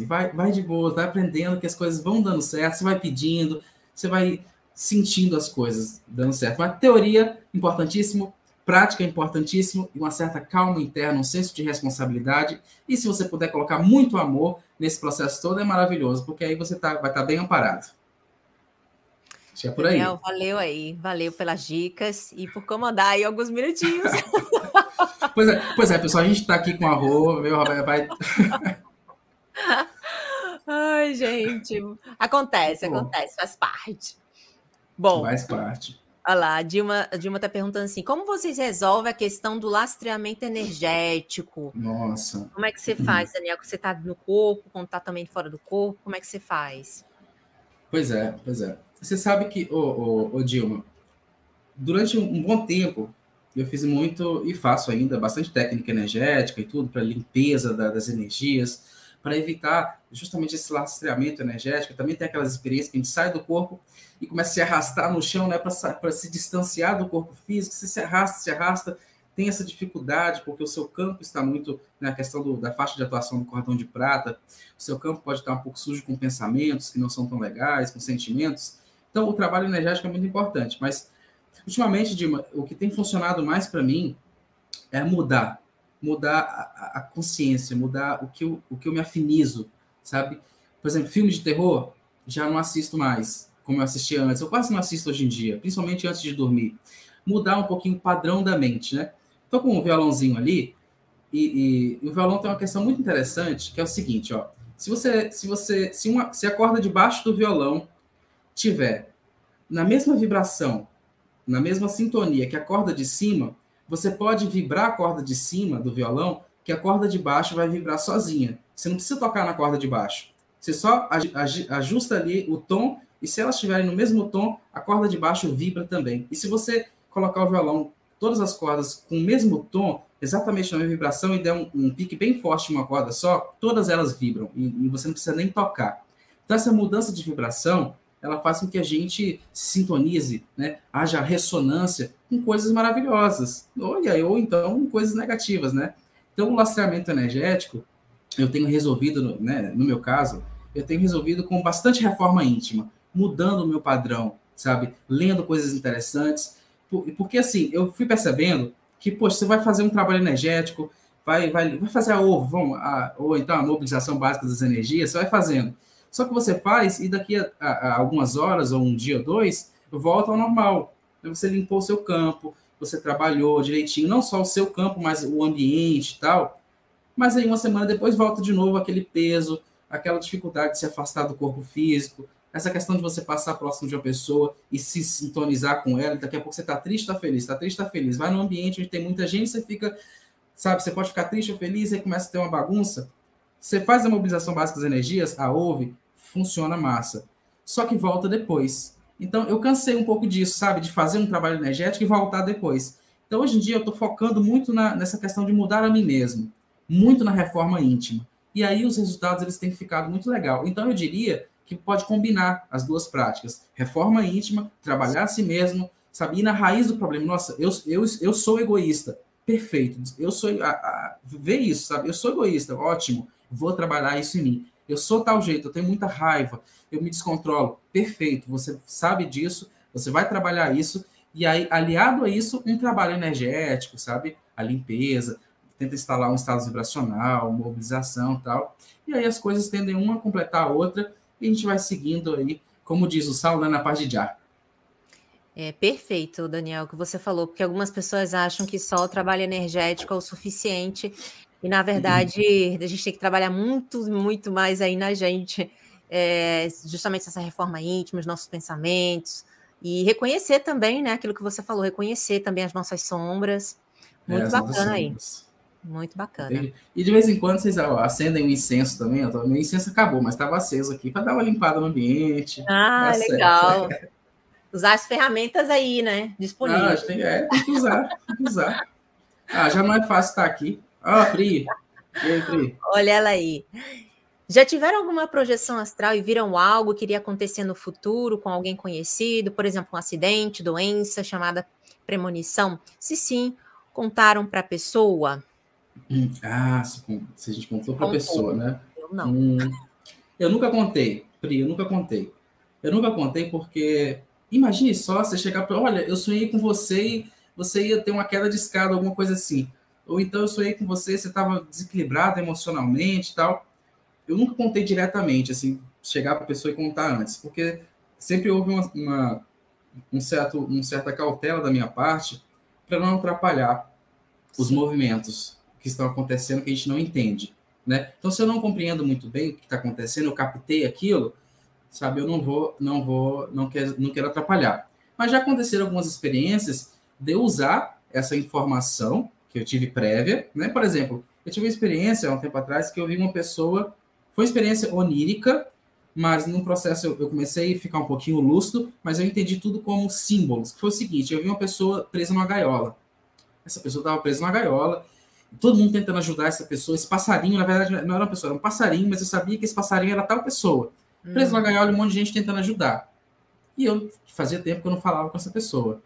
vai de boa, vai aprendendo que as coisas vão dando certo, você vai pedindo, você vai sentindo as coisas dando certo. Mas teoria, importantíssimo, prática, importantíssimo, e uma certa calma interna, um senso de responsabilidade, e se você puder colocar muito amor nesse processo todo, é maravilhoso, porque aí você vai estar bem amparado. Acho que é por aí. Daniel, valeu pelas dicas e por comandar aí alguns minutinhos. Pois é, pessoal, a gente está aqui com a Rô, vai... Ai, gente, acontece, faz parte. Bom, faz parte. Olha lá, a Dilma está perguntando assim, como vocês resolvem a questão do lastreamento energético? Nossa. Como é que você faz, Daniel? Você está no corpo, quando está também fora do corpo, como é que você faz? Pois é. Você sabe que, Dilma, durante um bom tempo, eu fiz muito, e faço ainda, bastante técnica energética e tudo, para limpeza das energias, para evitar justamente esse lastreamento energético. Também tem aquelas experiências que a gente sai do corpo e começa a se arrastar no chão, né, para se distanciar do corpo físico. Você se arrasta, tem essa dificuldade, porque o seu campo está muito na questão da faixa de atuação do cordão de prata. O seu campo pode estar um pouco sujo com pensamentos que não são tão legais, com sentimentos. Então, o trabalho energético é muito importante, mas ultimamente, Dilma, o que tem funcionado mais para mim é mudar a consciência, mudar o que eu me afinizo, sabe? Por exemplo, filme de terror, já não assisto mais, como eu assistia antes. Eu quase não assisto hoje em dia, principalmente antes de dormir. Mudar um pouquinho o padrão da mente, né? Tô com um violãozinho ali, e o violão tem uma questão muito interessante, que é o seguinte, ó. Se a corda debaixo do violão tiver na mesma vibração na mesma sintonia que a corda de cima, você pode vibrar a corda de cima do violão, que a corda de baixo vai vibrar sozinha. Você não precisa tocar na corda de baixo. Você só ajusta ali o tom, e se elas estiverem no mesmo tom, a corda de baixo vibra também. E se você colocar o violão, todas as cordas com o mesmo tom, exatamente na mesma vibração, e der um pique bem forte em uma corda só, todas elas vibram, e você não precisa nem tocar. Então, essa mudança de vibração, ela faz com que a gente se sintonize, né? Haja ressonância com coisas maravilhosas, ou então coisas negativas, né? Então, o lastreamento energético, eu tenho resolvido, né, no meu caso, eu tenho resolvido com bastante reforma íntima, mudando o meu padrão, sabe? Lendo coisas interessantes, porque assim, eu fui percebendo que, poxa, você vai fazer um trabalho energético, vai fazer ou então a mobilização básica das energias, você vai fazendo. Só que você faz e daqui a algumas horas, ou um dia ou dois, volta ao normal. Você limpou o seu campo, você trabalhou direitinho, não só o seu campo, mas o ambiente e tal. Mas aí uma semana depois volta de novo aquele peso, aquela dificuldade de se afastar do corpo físico, essa questão de você passar próximo de uma pessoa e se sintonizar com ela, e daqui a pouco você está triste, está feliz, está triste, está feliz. Vai num ambiente onde tem muita gente, você fica, sabe, você pode ficar triste ou feliz, aí começa a ter uma bagunça. Você faz a mobilização básica das energias, ouve, funciona massa. Só que volta depois. Então, eu cansei um pouco disso, sabe? De fazer um trabalho energético e voltar depois. Então, hoje em dia, eu estou focando muito nessa questão de mudar a mim mesmo. Muito na reforma íntima. E aí, os resultados, eles têm ficado muito legal. Então, eu diria que pode combinar as duas práticas. Reforma íntima, trabalhar a si mesmo, sabe? Ir na raiz do problema. Nossa, eu sou egoísta. Perfeito. Eu sou... vê isso, sabe? Eu sou egoísta. Ótimo. Vou trabalhar isso em mim. Eu sou tal jeito, eu tenho muita raiva, eu me descontrolo. Perfeito, você sabe disso, você vai trabalhar isso, e aí, aliado a isso, um trabalho energético, sabe? A limpeza, tenta instalar um estado vibracional, mobilização e tal. E aí as coisas tendem uma a completar a outra, e a gente vai seguindo aí, como diz o Saulo, né, na paz de Já. É perfeito, Daniel, o que você falou, porque algumas pessoas acham que só o trabalho energético é o suficiente, e na verdade a gente tem que trabalhar muito, muito mais aí na gente, justamente essa reforma íntima, os nossos pensamentos, e reconhecer também, né, aquilo que você falou, reconhecer também as nossas sombras. Muito As nossas bacana aí, sombras. muito bacana. Entendi. E de vez em quando vocês acendem um incenso também, meu incenso acabou, mas estava aceso aqui para dar uma limpada no ambiente. Dá Ah, certo. legal. Usar as ferramentas aí, né, Ah, disponíveis. tem que usar, tem que usar. Já não é fácil estar aqui. Pri. E aí, Pri? Olha ela aí. Já tiveram alguma projeção astral e viram algo que iria acontecer no futuro com alguém conhecido? Por exemplo, um acidente, doença, chamada premonição? Se sim, contaram para a pessoa? Se a gente contou para a Contou. pessoa, né? Eu não. Eu nunca contei, Pri, eu nunca contei. Eu nunca contei porque, imagine só, você chegar para, olha, eu sonhei com você e você ia ter uma queda de escada, alguma coisa assim. Ou então eu sonhei com você, você estava desequilibrado emocionalmente e tal. Eu nunca contei diretamente, assim, chegar para a pessoa e contar antes, porque sempre houve certa cautela da minha parte para não atrapalhar os movimentos que estão acontecendo que a gente não entende, né? Então, se eu não compreendo muito bem o que está acontecendo, eu captei aquilo, sabe? Eu não quero atrapalhar. Mas já aconteceram algumas experiências de eu usar essa informação que eu tive prévia, né? Por exemplo, eu tive uma experiência há um tempo atrás que eu vi uma pessoa, foi uma experiência onírica, mas no processo eu comecei a ficar um pouquinho lúcido, mas eu entendi tudo como símbolos, que foi o seguinte, eu vi uma pessoa presa numa gaiola. Essa pessoa estava presa numa gaiola, todo mundo tentando ajudar essa pessoa. Esse passarinho, na verdade, não era uma pessoa, era um passarinho, mas eu sabia que esse passarinho era tal pessoa. Preso numa gaiola, um monte de gente tentando ajudar. E eu fazia tempo que eu não falava com essa pessoa.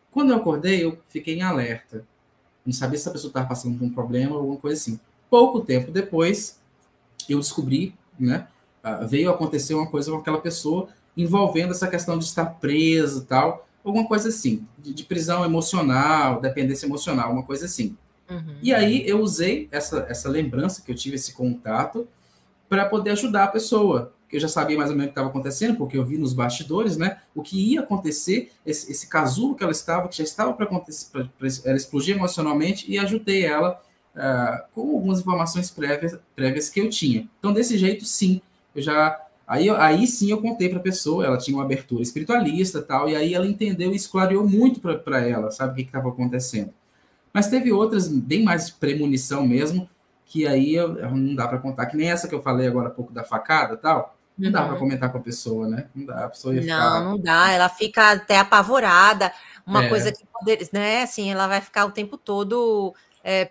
Quando eu acordei, eu fiquei em alerta. Não sabia se a pessoa estava passando por um problema ou alguma coisa assim. Pouco tempo depois, eu descobri, né? Veio acontecer uma coisa com aquela pessoa envolvendo essa questão de estar preso e tal, alguma coisa assim, de prisão emocional, dependência emocional, uma coisa assim. E aí eu usei essa lembrança que eu tive, esse contato, para poder ajudar a pessoa, que eu já sabia mais ou menos o que estava acontecendo, porque eu vi nos bastidores, né, o que ia acontecer, esse casulo que ela estava, que já estava para acontecer, para ela explodir emocionalmente, e ajudei ela com algumas informações prévias que eu tinha. Então, desse jeito, sim, eu já Aí sim eu contei para a pessoa, ela tinha uma abertura espiritualista e tal, e aí ela entendeu e esclareou muito para ela, sabe, o que estava acontecendo. Mas teve outras bem mais de premonição mesmo, que aí não dá para contar, que nem essa que eu falei agora há pouco da facada e tal, não dá para Uhum. comentar com a pessoa, né? Não dá, a pessoa ia Não, ficar... não dá. Ela fica até apavorada. Uma coisa É, que poderia, né? Assim, ela vai ficar o tempo todo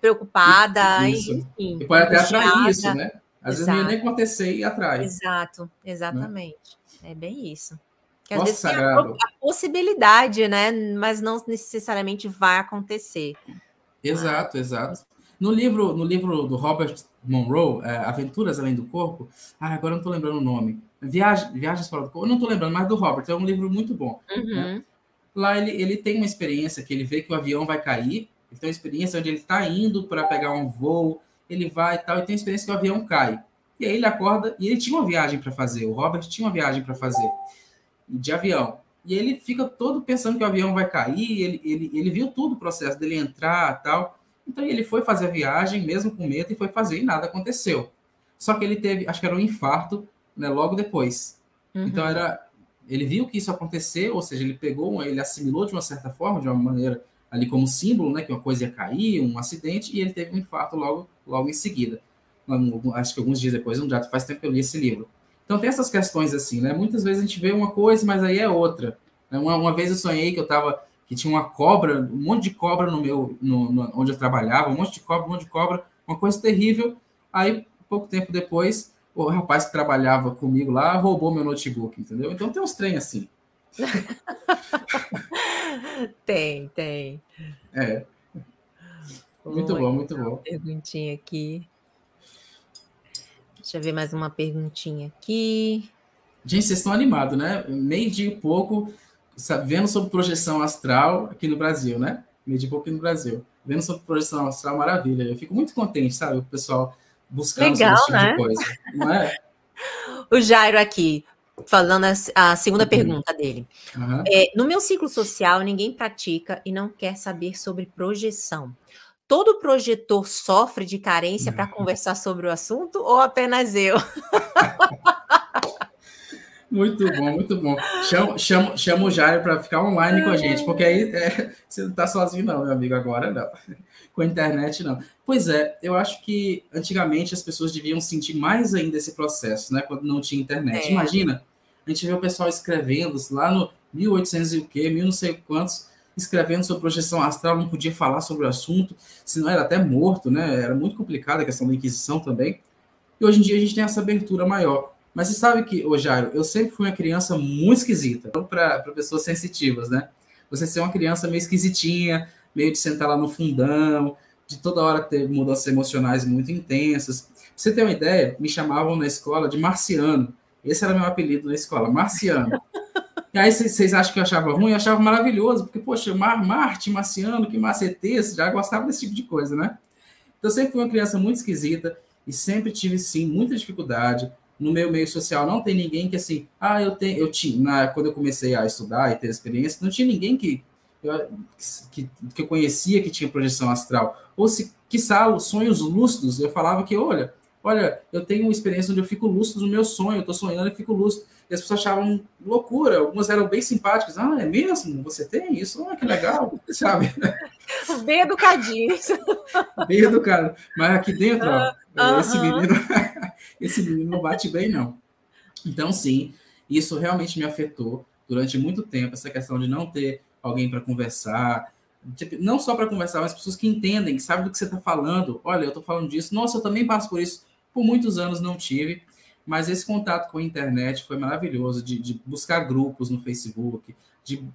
preocupada, isso. enfim, E pode até atrair isso, angustiada. né? Às vezes não ia Exato, nem acontecer e atrai, exato, né? exatamente. É bem isso. Que às Bosque vezes tem sagrado. a possibilidade, né? Mas não necessariamente vai acontecer. Mas, Exato, exato. No livro do Robert Monroe, Aventuras Além do Corpo, agora eu não estou lembrando o nome. Viagens Fora do Corpo, eu não estou lembrando, mas do Robert, é um livro muito bom, né? uhum, Lá ele tem uma experiência que ele vê que o avião vai cair, ele tem uma experiência onde ele está indo para pegar um voo, ele vai e tal, e tem uma experiência que o avião cai. E aí ele acorda, e ele tinha uma viagem para fazer, o Robert tinha uma viagem para fazer, de avião. E ele fica todo pensando que o avião vai cair, ele viu tudo o processo dele entrar e tal. Então ele foi fazer a viagem, mesmo com medo, e foi fazer e nada aconteceu. Só que ele teve, acho que era um infarto, né, logo depois. Então uhum. ele viu que isso aconteceu, ou seja, ele pegou, ele assimilou de uma certa forma, de uma maneira ali como símbolo, né, que uma coisa ia cair, um acidente, e ele teve um infarto logo em seguida. Acho que alguns dias depois, já faz tempo que eu li esse livro. Então tem essas questões assim, né? Muitas vezes a gente vê uma coisa, mas aí é outra. Uma vez eu sonhei que tinha uma cobra, um monte de cobra onde eu trabalhava, um monte de cobra, uma coisa terrível. Aí, pouco tempo depois, o rapaz que trabalhava comigo lá roubou meu notebook, entendeu? Então tem uns trem assim. Tem, tem. É, muito Oi, bom, muito bom. perguntinha aqui. Deixa eu ver mais uma perguntinha aqui. Gente, vocês estão animados, né? Meio dia e pouco, vendo sobre projeção astral aqui no Brasil, né? Meio dia e pouco aqui no Brasil. Vendo sobre projeção astral, maravilha. Eu fico muito contente, sabe? O pessoal buscando sobre Legal, esse tipo de né? coisa. Não é? O Jairo aqui, falando a segunda Uhum. pergunta dele. Aham. No meu ciclo social, ninguém pratica e não quer saber sobre projeção. Todo projetor sofre de carência para conversar sobre o assunto ou apenas eu? Muito bom, muito bom. Chama o Jair para ficar online com a gente, porque aí você não está sozinho, não, meu amigo, agora não. Com a internet, não. Pois é, eu acho que antigamente as pessoas deviam sentir mais ainda esse processo, né? Quando não tinha internet. É, Imagina, a gente vê o pessoal escrevendo lá no 1800 e o quê, mil não sei quantos, escrevendo sobre projeção astral, não podia falar sobre o assunto, senão era até morto, né? Era muito complicado a questão da Inquisição também. E hoje em dia a gente tem essa abertura maior. Mas você sabe que, ô Jairo, eu sempre fui uma criança muito esquisita, para pessoas sensitivas, né? Você ser uma criança meio esquisitinha, meio de sentar lá no fundão, de toda hora ter mudanças emocionais muito intensas. Pra você ter uma ideia, me chamavam na escola de Marciano. Esse era meu apelido na escola, Marciano. E aí vocês acham que eu achava ruim? Eu achava maravilhoso, porque, poxa, Marte, Marciano, que macetês, já gostava desse tipo de coisa, né? Então, eu sempre fui uma criança muito esquisita e sempre tive, sim, muita dificuldade. No meu meio social não tem ninguém que, assim, eu tinha, quando eu comecei a estudar e ter experiência, não tinha ninguém que eu conhecia que tinha projeção astral. Ou se, quiçá, os sonhos lúcidos, eu falava que, olha, eu tenho uma experiência onde eu fico lúcido no meu sonho, eu estou sonhando e fico lúcido. E as pessoas achavam loucura, algumas eram bem simpáticas. Ah, é mesmo? Você tem isso? Ah, que legal, sabe? bem educadinho. Bem educado. Mas aqui dentro, ó, esse Aham. menino, esse menino não bate bem, não. Então, sim, isso realmente me afetou durante muito tempo, essa questão de não ter alguém para conversar, tipo, não só para conversar, mas pessoas que entendem, que sabem do que você está falando. Olha, eu estou falando disso. Nossa, eu também passo por isso. Por muitos anos não tive, mas esse contato com a internet foi maravilhoso, de buscar grupos no Facebook,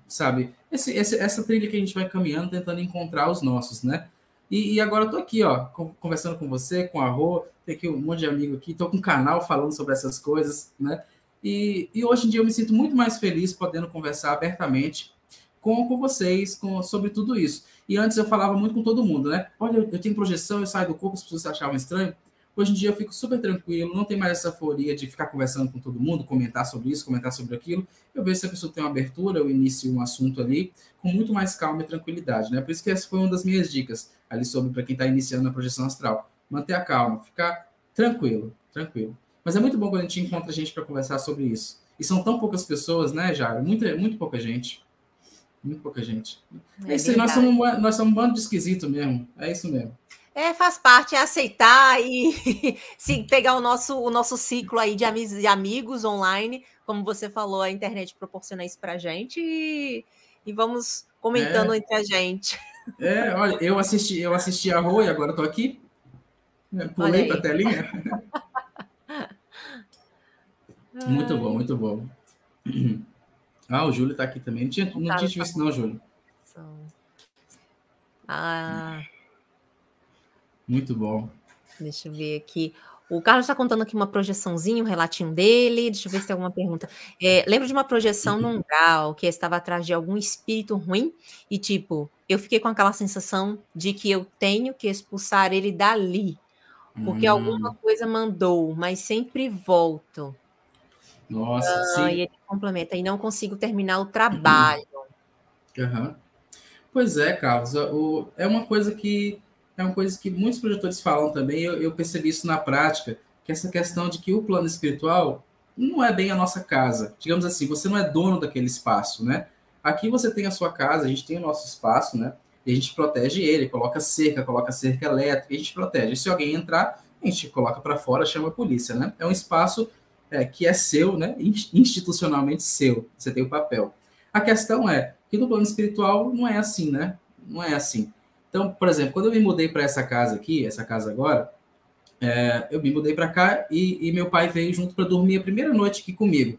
sabe, essa trilha que a gente vai caminhando, tentando encontrar os nossos, né? E agora eu tô aqui, ó, conversando com você, com a Rô, tem aqui um monte de amigo aqui, tô com um canal falando sobre essas coisas, né? E hoje em dia eu me sinto muito mais feliz podendo conversar abertamente com vocês sobre tudo isso. E antes eu falava muito com todo mundo, né? Olha, eu tenho projeção, eu saio do corpo, as pessoas achavam estranho. Hoje em dia eu fico super tranquilo, não tem mais essa euforia de ficar conversando com todo mundo, comentar sobre isso, comentar sobre aquilo. Eu vejo se a pessoa tem uma abertura, eu inicio um assunto ali com muito mais calma e tranquilidade, né? Por isso que essa foi uma das minhas dicas ali sobre para quem está iniciando a projeção astral. Manter a calma, ficar tranquilo, tranquilo. Mas é muito bom quando a gente encontra gente para conversar sobre isso. E são tão poucas pessoas, né, Jara? Muito pouca gente. Muito pouca gente. É É isso aí, verdade. nós somos um bando de esquisito mesmo. É isso mesmo. Faz parte, é aceitar e sim, pegar o nosso ciclo aí de amigos online, como você falou, a internet proporciona isso pra gente e vamos comentando É, entre a gente. olha, eu assisti a Rô e agora estou aqui. Olha Pulei para a aí. telinha. Muito bom, Ai, muito bom. Ah, o Júlio está aqui também. o Não tinha Carlos te tá visto, com não, Júlio. atenção. Ah, Muito bom. deixa eu ver aqui. O Carlos está contando aqui uma projeçãozinha, um relatinho dele. Deixa eu ver se tem alguma pergunta. Lembro de uma projeção num grau que estava atrás de algum espírito ruim e, tipo, eu fiquei com aquela sensação de que eu tenho que expulsar ele dali, porque alguma Hum, coisa mandou, mas sempre volto. nossa, E sim. ele complementa, e não consigo terminar o trabalho. Aham. Pois é, Carlos. É uma coisa que muitos projetores falam também. Eu percebi isso na prática, que essa questão de que o plano espiritual não é bem a nossa casa. Digamos assim, você não é dono daquele espaço, né? Aqui você tem a sua casa, a gente tem o nosso espaço, né? E a gente protege ele, coloca cerca elétrica, e a gente protege. E se alguém entrar, a gente coloca para fora, chama a polícia, né? É um espaço que é seu, né? Institucionalmente seu. Você tem o papel. A questão é que no plano espiritual não é assim, né? Não é assim. Então, por exemplo, quando eu me mudei para essa casa aqui, essa casa agora, eu me mudei para cá e meu pai veio junto para dormir a primeira noite aqui comigo.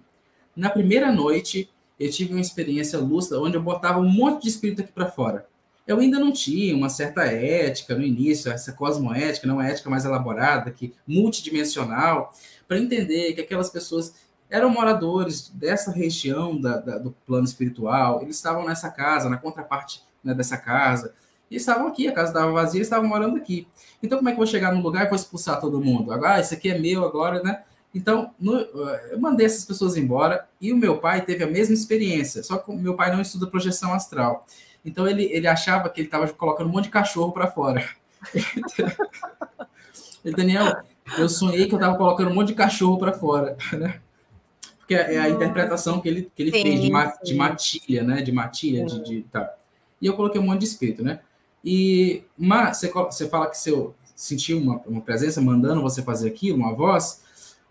Na primeira noite, eu tive uma experiência lúcida onde eu botava um monte de espírito aqui para fora. Eu ainda não tinha uma certa ética no início, essa cosmoética, não uma ética mais elaborada, que multidimensional, para entender que aquelas pessoas eram moradores dessa região do plano espiritual, eles estavam nessa casa, na contraparte, né, dessa casa, e estavam aqui, a casa estava vazia, eles estavam morando aqui. Então, como é que eu vou chegar num lugar e vou expulsar todo mundo? Agora, isso aqui é meu agora, né? Então, eu mandei essas pessoas embora e o meu pai teve a mesma experiência, só que o meu pai não estuda projeção astral. Então, ele achava que ele estava colocando um monte de cachorro para fora. Daniel, eu sonhei que eu estava colocando um monte de cachorro para fora, né? Porque é a interpretação que ele fez Sim, de sim, matilha, né? De matilha, sim. tá. E eu coloquei um monte de espírito, né? Mas você fala que você sentiu uma presença mandando você fazer aquilo, uma voz.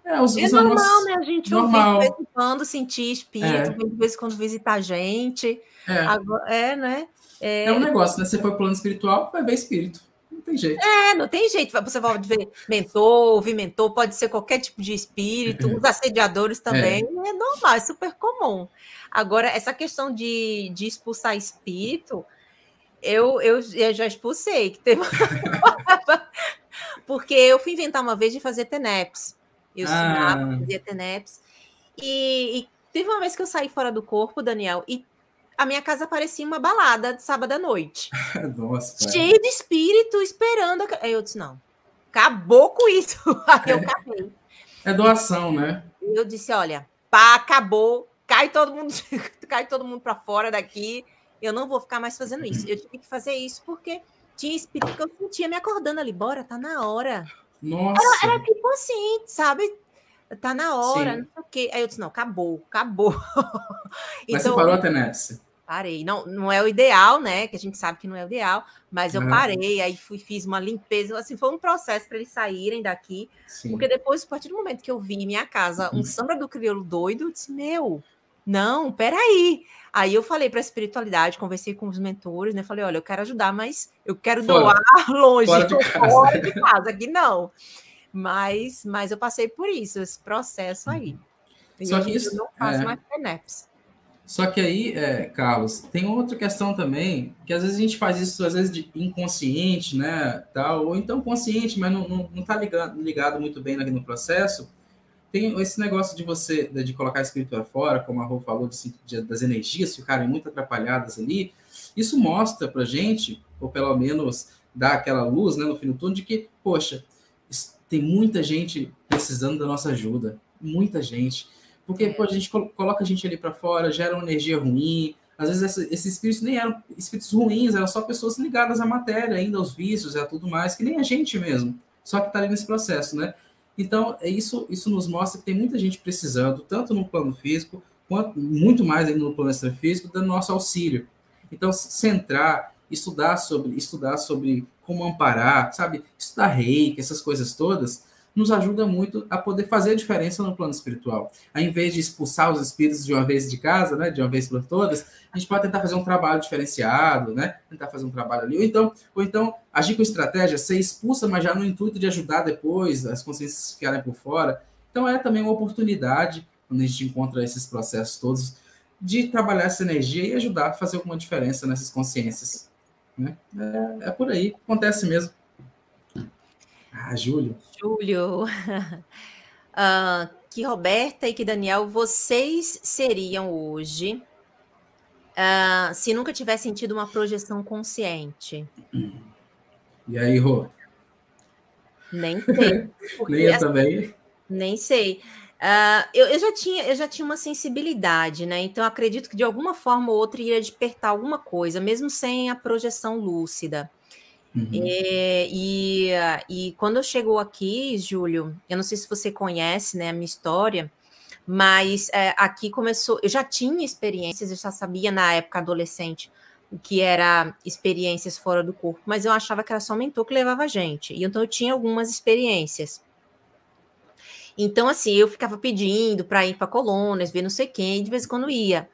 É Os normal, negócios né, a gente ouvir de vez normal. em quando, sentir espírito, É, de vez em quando visitar a gente. é. Agora né. É um negócio, né? Você foi pro plano espiritual, vai ver espírito. Não tem jeito. Não tem jeito, você pode ver mentor, ouvir mentor, pode ser qualquer tipo de espírito, os assediadores também, É. é normal, é super comum. Agora, essa questão de expulsar espírito, eu já expulsei, que teve porque eu fui inventar uma vez de fazer TENEPS. Eu estudava, Ah, fazia TENEPS, e teve uma vez que eu saí fora do corpo, Daniel, e a minha casa parecia uma balada de sábado à noite. nossa, pai. Cheio de espírito esperando. Aí eu disse: não, acabou com isso. Aí eu acabei. É E doação, né? eu disse: olha, pá, acabou, cai todo mundo, cai todo mundo para fora daqui. Eu não vou ficar mais fazendo isso. Eu tive que fazer isso porque tinha espírito que eu sentia me acordando ali. Bora, tá na hora. Nossa. Era tipo assim, sabe? Tá na hora, não Sim. sei o quê. Aí eu disse: não, acabou, acabou. Mas você Então, parou a tenepse. parei. Não, não é o ideal, né? Que a gente sabe que não é o ideal, mas eu Aham. parei, aí fiz uma limpeza. Assim, foi um processo para eles saírem daqui, porque Sim. depois, a partir do momento que eu vi em minha casa um samba do crioulo doido, eu disse: meu, não, peraí. Aí eu falei para a espiritualidade, conversei com os mentores, né? Falei: olha, eu quero ajudar, mas eu quero doar Fora. longe, Fora de casa. fora de casa, aqui não. Mas eu passei por isso, esse processo aí. E Só hoje que em dia eu isso. não faço mais TENEPS. Só que aí, Carlos, tem outra questão também, que às vezes a gente faz isso, às vezes, de inconsciente, né, tal, ou então consciente, mas não tá ligado muito bem ali no processo. Tem esse negócio de você, de colocar espírito para fora, como a Rô falou, das energias ficarem muito atrapalhadas ali. Isso mostra pra gente, ou pelo menos dá aquela luz, né, no fim do túnel, de que, poxa, tem muita gente precisando da nossa ajuda. Muita gente. Porque, pô, a gente coloca a gente ali para fora, gera uma energia ruim. Às vezes esses espíritos nem eram espíritos ruins, eram só pessoas ligadas à matéria, ainda aos vícios e a tudo mais, que nem a gente mesmo. Só que tá ali nesse processo, né? Então, isso nos mostra que tem muita gente precisando, tanto no plano físico, quanto muito mais ainda no plano extrafísico, do nosso auxílio. Então, centrar, estudar sobre como amparar, sabe? Estudar reiki, essas coisas todas, nos ajuda muito a poder fazer a diferença no plano espiritual. Ao invés de expulsar os espíritos de uma vez de casa, né, de uma vez por todas, a gente pode tentar fazer um trabalho diferenciado, né, tentar fazer um trabalho ali, ou então agir com estratégia, ser expulsa, mas já no intuito de ajudar depois as consciências ficarem por fora. Então é também uma oportunidade, quando a gente encontra esses processos todos, de trabalhar essa energia e ajudar a fazer alguma diferença nessas consciências. Né? É por aí, acontece mesmo. Ah, Júlio. Júlio, que Roberta e que Daniel, vocês seriam hoje, se nunca tivessem tido uma projeção consciente? E aí, Rô? Nem sei. Porque, Nem eu também. nem sei. Eu já tinha uma sensibilidade, né? Então, acredito que de alguma forma ou outra iria despertar alguma coisa, mesmo sem a projeção lúcida. Uhum. E quando eu chegou aqui, Júlio, eu não sei se você conhece, né, a minha história, mas aqui começou. Eu já tinha experiências, eu já sabia na época adolescente o que era experiências fora do corpo, mas eu achava que era só o mentor que levava a gente. E então eu tinha algumas experiências. Então, assim, eu ficava pedindo para ir para colônias, ver não sei quem, de vez em quando ia,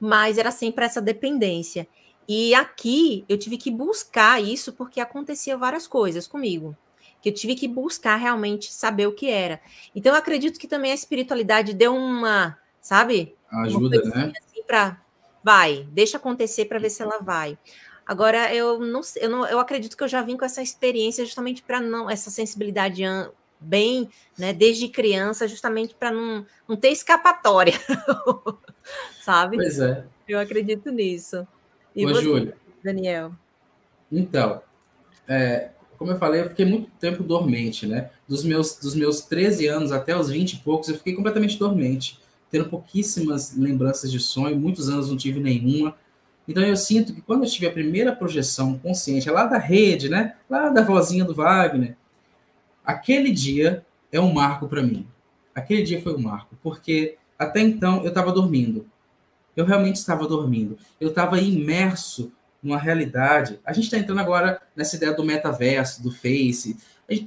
mas era sempre essa dependência. E aqui eu tive que buscar isso porque acontecia várias coisas comigo, que eu tive que buscar realmente saber o que era. Então, eu acredito que também a espiritualidade deu uma, sabe, uma Ajuda, coisinha né? assim deixa acontecer para ver se ela vai. Agora, eu acredito que eu já vim com essa experiência justamente para não, essa sensibilidade bem, né, desde criança, justamente para não ter escapatória, sabe? Pois é. Eu acredito nisso. E Ô, você, Júlio, Daniel? então, como eu falei, eu fiquei muito tempo dormente, né? Dos meus 13 anos até os 20 e poucos, eu fiquei completamente dormente, tendo pouquíssimas lembranças de sonho, muitos anos não tive nenhuma. Então eu sinto que quando eu tive a primeira projeção consciente, lá da rede, né? Lá da vozinha do Wagner, aquele dia é um marco para mim. Aquele dia foi um marco, porque até então eu estava dormindo. Eu realmente estava dormindo. Eu estava imerso numa realidade. A gente está entrando agora nessa ideia do metaverso, do Face.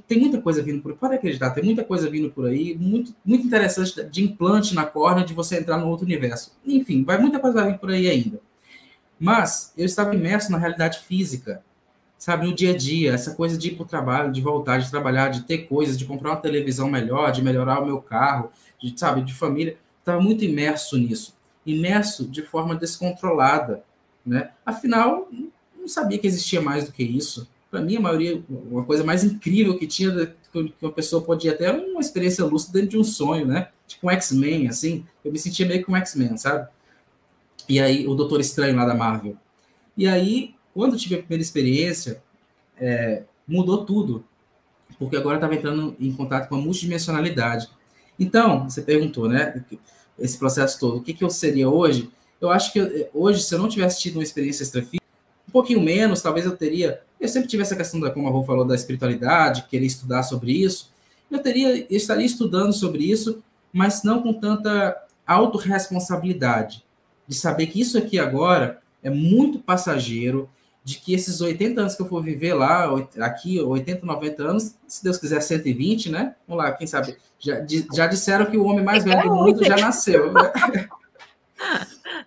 Tem muita coisa vindo por aí. Pode acreditar, tem muita coisa vindo por aí, muito interessante de implante na córnea, de você entrar no outro universo. Enfim, muita coisa vir por aí ainda. Mas eu estava imerso na realidade física, sabe, no dia a dia, essa coisa de ir para o trabalho, de voltar, de trabalhar, de ter coisas, de comprar uma televisão melhor, de melhorar o meu carro, sabe, de família. Estava muito imerso nisso, imerso de forma descontrolada, né? Afinal, não sabia que existia mais do que isso. Para mim, a maioria, uma coisa mais incrível que tinha, que uma pessoa podia ter, era uma experiência lúcida dentro de um sonho, né? Tipo um X-Men, assim. Eu me sentia meio que um X-Men, sabe? E aí, o Doutor Estranho lá da Marvel. E aí, quando eu tive a primeira experiência, mudou tudo, porque agora eu estava entrando em contato com a multidimensionalidade. Então, você perguntou, né, esse processo todo, o que eu seria hoje? Eu acho que hoje, se eu não tivesse tido uma experiência extrafísica, um pouquinho menos, talvez eu sempre tive essa questão, como a Rô falou, da espiritualidade, querer estudar sobre isso, eu estaria estudando sobre isso, mas não com tanta autorresponsabilidade, de saber que isso aqui agora é muito passageiro, de que esses 80 anos que eu for viver lá, aqui, 80, 90 anos, se Deus quiser 120, né? Vamos lá, quem sabe? Já disseram que o homem mais velho do mundo já nasceu, né?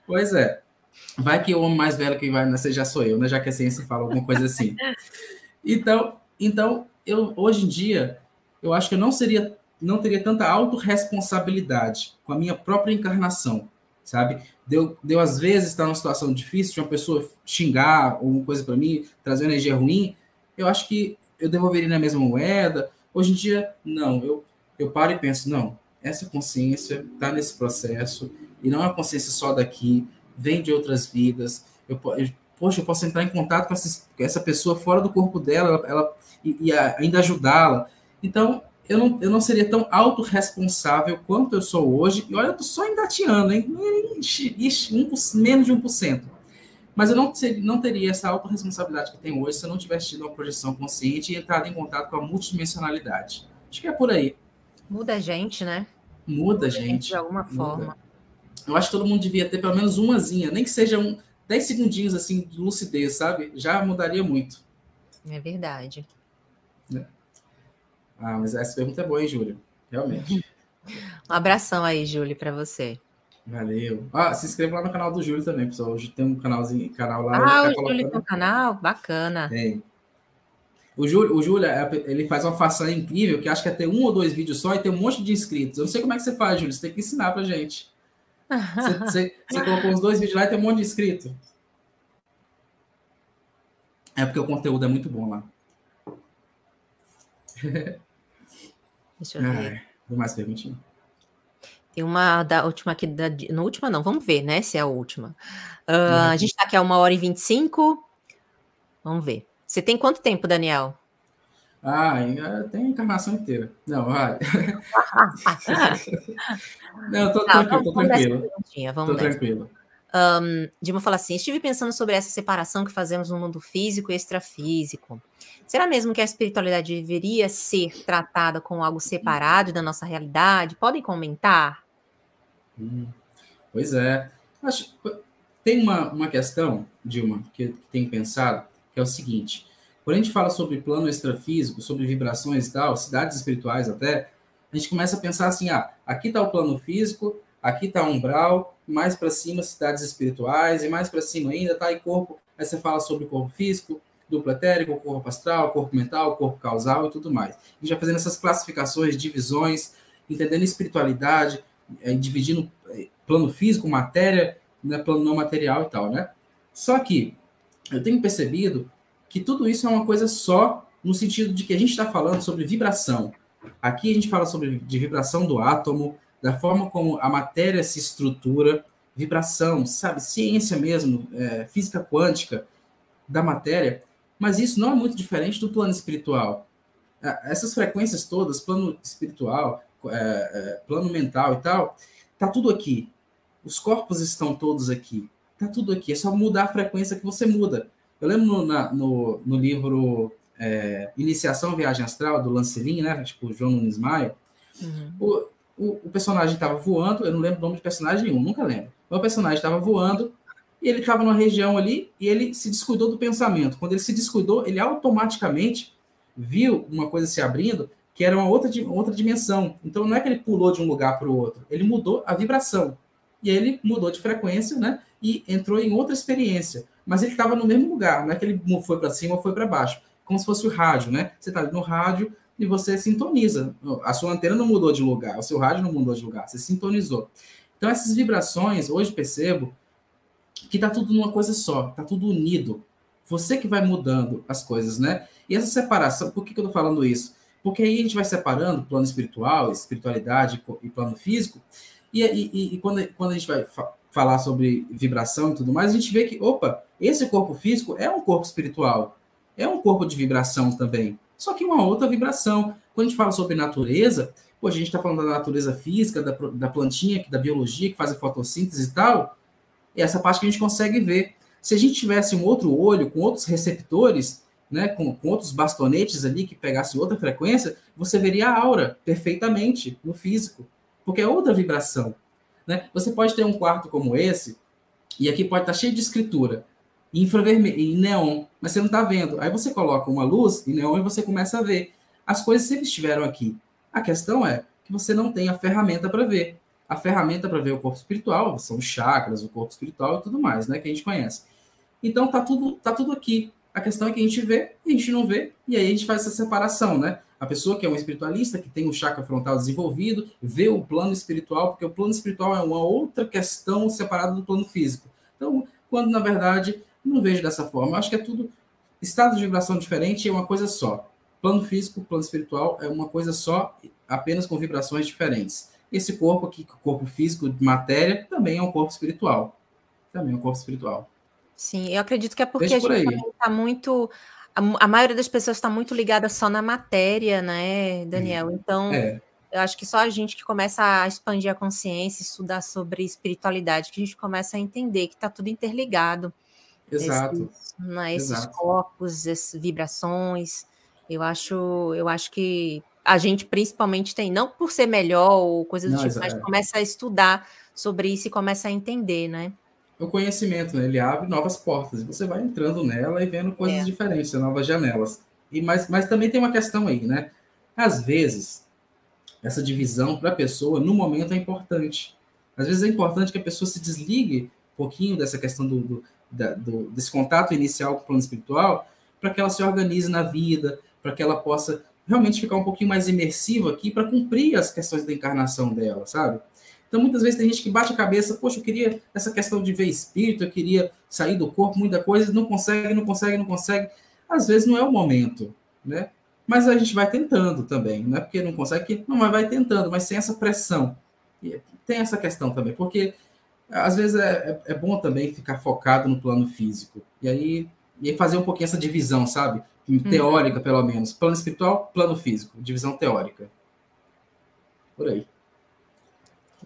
Pois é. Vai que o homem mais velho que vai nascer já sou eu, né? Já que a ciência fala alguma coisa assim. Então eu, hoje em dia, eu acho que eu não teria tanta autorresponsabilidade com a minha própria encarnação, sabe? Deu às vezes estar numa situação difícil, de uma pessoa xingar alguma coisa para mim, trazer energia ruim, eu acho que eu devolveria na mesma moeda. Hoje em dia, não. Eu paro e penso, não, essa consciência está nesse processo, e não é uma consciência só daqui, vem de outras vidas. Poxa, eu posso entrar em contato com essa pessoa fora do corpo dela, e ainda ajudá-la. Então, eu não seria tão autorresponsável quanto eu sou hoje. E olha, eu tô só engateando, hein? Menos de 1%. Mas eu não teria essa autorresponsabilidade que tenho hoje se eu não tivesse tido uma projeção consciente e entrado em contato com a multidimensionalidade. Acho que é por aí. Muda a gente, né? Muda a Muda a gente de gente, alguma muda. forma. Eu acho que todo mundo devia ter pelo menos umazinha, nem que seja 10 segundinhos assim de lucidez, sabe? Já mudaria muito. É verdade. Né? Ah, mas essa pergunta é boa, hein, Júlia? Realmente. Um abração aí, Júlio, para você. Valeu. Ah, se inscreva lá no canal do Júlio também, pessoal. Hoje tem um canal lá, ele Ah, tá o Júlio tem um colocando. canal? Bacana. Tem. O Júlio, ele faz uma façanha incrível, que acho que é ter um ou dois vídeos só e tem um monte de inscritos. Eu não sei como é que você faz, Júlio. Você tem que ensinar pra gente. Você colocou uns 2 vídeos lá e tem um monte de inscrito. É porque o conteúdo é muito bom lá. Deixa eu ver. Tem mais perguntinha? Tem uma da última aqui, no última não, vamos ver, né, se é a última. A gente está aqui a 1h25. Vamos ver. Você tem quanto tempo, Daniel? Tem a encarnação inteira. Não, vai. Não, tô Tá, tranquilo, tô vamos nessa tranquilo. perguntinha, Tô vamos nessa. tranquilo. Dilma fala assim: estive pensando sobre essa separação que fazemos no mundo físico e extrafísico. Será mesmo que a espiritualidade deveria ser tratada como algo separado da nossa realidade? Podem comentar? Pois é. Acho, tem uma questão, Dilma, que tenho pensado, que é o seguinte: quando a gente fala sobre plano extrafísico, sobre vibrações e tal, cidades espirituais até, a gente começa a pensar assim: aqui está o plano físico, aqui está o umbral, mais para cima cidades espirituais, e mais para cima ainda está aí corpo. Aí você fala sobre o corpo físico, duplo etérico, corpo astral, corpo mental, corpo causal e tudo mais. A gente vai fazendo essas classificações, divisões, entendendo espiritualidade, dividindo plano físico, matéria, né, plano não material e tal, né? Só que eu tenho percebido que tudo isso é uma coisa só, no sentido de que a gente está falando sobre vibração. Aqui a gente fala sobre de vibração do átomo, da forma como a matéria se estrutura, vibração, sabe, ciência mesmo, física quântica da matéria, mas isso não é muito diferente do plano espiritual. Essas frequências todas, plano espiritual, plano mental e tal, tá tudo aqui. Os corpos estão todos aqui. Tá tudo aqui. É só mudar a frequência que você muda. Eu lembro no livro Iniciação à Viagem Astral, do Lancelin, né? Tipo, João Nunes Maia. O, o personagem estava voando, eu não lembro o nome de personagem nenhum, nunca lembro. O personagem estava voando e ele estava numa região ali e ele se descuidou do pensamento. Quando ele se descuidou, ele automaticamente viu uma coisa se abrindo que era uma outra dimensão. Então não é que ele pulou de um lugar para o outro, ele mudou a vibração. E ele mudou de frequência, né? E entrou em outra experiência. Mas ele estava no mesmo lugar, não é que ele foi para cima ou foi para baixo. Como se fosse o rádio, né? Você está ali no rádio e você sintoniza. A sua antena não mudou de lugar, o seu rádio não mudou de lugar, você sintonizou. Então, essas vibrações, hoje percebo que está tudo numa coisa só, está tudo unido. Você que vai mudando as coisas, né? E essa separação, por que eu estou falando isso? Porque aí a gente vai separando plano espiritual, espiritualidade e plano físico, e quando a gente vai falar sobre vibração e tudo mais, a gente vê que, opa, esse corpo físico é um corpo espiritual, é um corpo de vibração também, só que uma outra vibração. Quando a gente fala sobre natureza, a gente está falando da natureza física, da plantinha, da biologia, que faz a fotossíntese e tal, e essa parte que a gente consegue ver. Se a gente tivesse um outro olho, com outros receptores, né, com outros bastonetes ali que pegassem outra frequência, você veria a aura perfeitamente no físico, porque é outra vibração. Né? Você pode ter um quarto como esse, e aqui pode estar cheio de escritura, em infravermelho, em neon, mas você não está vendo. Aí você coloca uma luz em neon e você começa a ver. As coisas sempre estiveram aqui. A questão é que você não tem a ferramenta para ver. A ferramenta para ver o corpo espiritual são os chakras, o corpo espiritual e tudo mais, né, que a gente conhece. Então tá tudo aqui. A questão é que a gente vê, a gente não vê, e aí a gente faz essa separação, né? A pessoa que é um espiritualista, que tem o chakra frontal desenvolvido, vê o plano espiritual, porque o plano espiritual é uma outra questão separada do plano físico. Então, quando na verdade não vejo dessa forma, eu acho que é tudo estado de vibração diferente e é uma coisa só. Plano físico, plano espiritual é uma coisa só, apenas com vibrações diferentes. Esse corpo aqui, o corpo físico de matéria, também é um corpo espiritual. Também é um corpo espiritual. Sim, eu acredito que é porque Veja a por gente aí. também está muito. A maioria das pessoas está muito ligada só na matéria, né, Daniel? Então, eu acho que só a gente que começa a expandir a consciência, estudar sobre espiritualidade, que a gente começa a entender que está tudo interligado. Exato. Esses Exato. corpos, essas vibrações. Eu acho que a gente principalmente tem, não por ser melhor ou coisa do Não, tipo, mas começa a estudar sobre isso e começa a entender, né? o conhecimento, né, ele abre novas portas, e você vai entrando nela e vendo coisas É. diferentes, novas janelas. Mas também tem uma questão aí, né? Às vezes, essa divisão para a pessoa, no momento, é importante. Às vezes é importante que a pessoa se desligue um pouquinho dessa questão desse contato inicial com o plano espiritual, para que ela se organize na vida, para que ela possa realmente ficar um pouquinho mais imersiva aqui para cumprir as questões da encarnação dela, sabe? Então, muitas vezes tem gente que bate a cabeça, poxa, eu queria essa questão de ver espírito, eu queria sair do corpo, muita coisa, não consegue, não consegue, não consegue. Às vezes não é o momento, né? Mas a gente vai tentando também, não é porque não consegue que não, mas vai tentando, mas sem essa pressão. E tem essa questão também, porque às vezes é bom também ficar focado no plano físico. E aí fazer um pouquinho essa divisão, sabe? Teórica, pelo menos. Plano espiritual, plano físico. Divisão teórica. Por aí.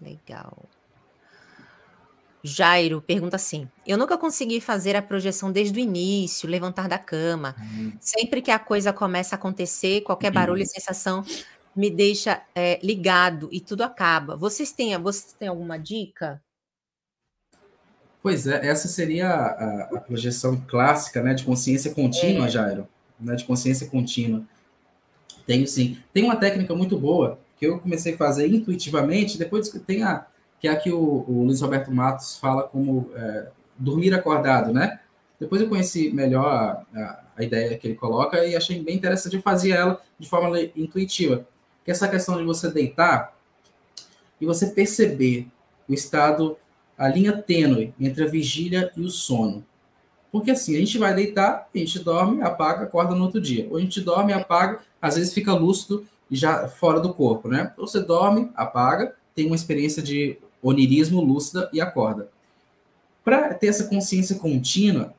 Legal. Jairo pergunta assim: eu nunca consegui fazer a projeção desde o início, levantar da cama. Sempre que a coisa começa a acontecer, qualquer barulho e sensação me deixa ligado e tudo acaba. Vocês têm alguma dica? Pois é, essa seria a projeção clássica, né, de consciência contínua, Jairo. Né, de consciência contínua. Tenho sim. Tem uma técnica muito boa que eu comecei a fazer intuitivamente, depois que é a que o Luiz Roberto Matos fala como dormir acordado, né? Depois eu conheci melhor a ideia que ele coloca e achei bem interessante. Eu fazia ela de forma intuitiva. Que é essa questão de você deitar e você perceber o estado, a linha tênue entre a vigília e o sono. Porque assim, a gente vai deitar, a gente dorme, apaga, acorda no outro dia. Ou a gente dorme, apaga, às vezes fica lúcido e já fora do corpo, né? Ou você dorme, apaga, tem uma experiência de onirismo lúcida e acorda. Para ter essa consciência contínua,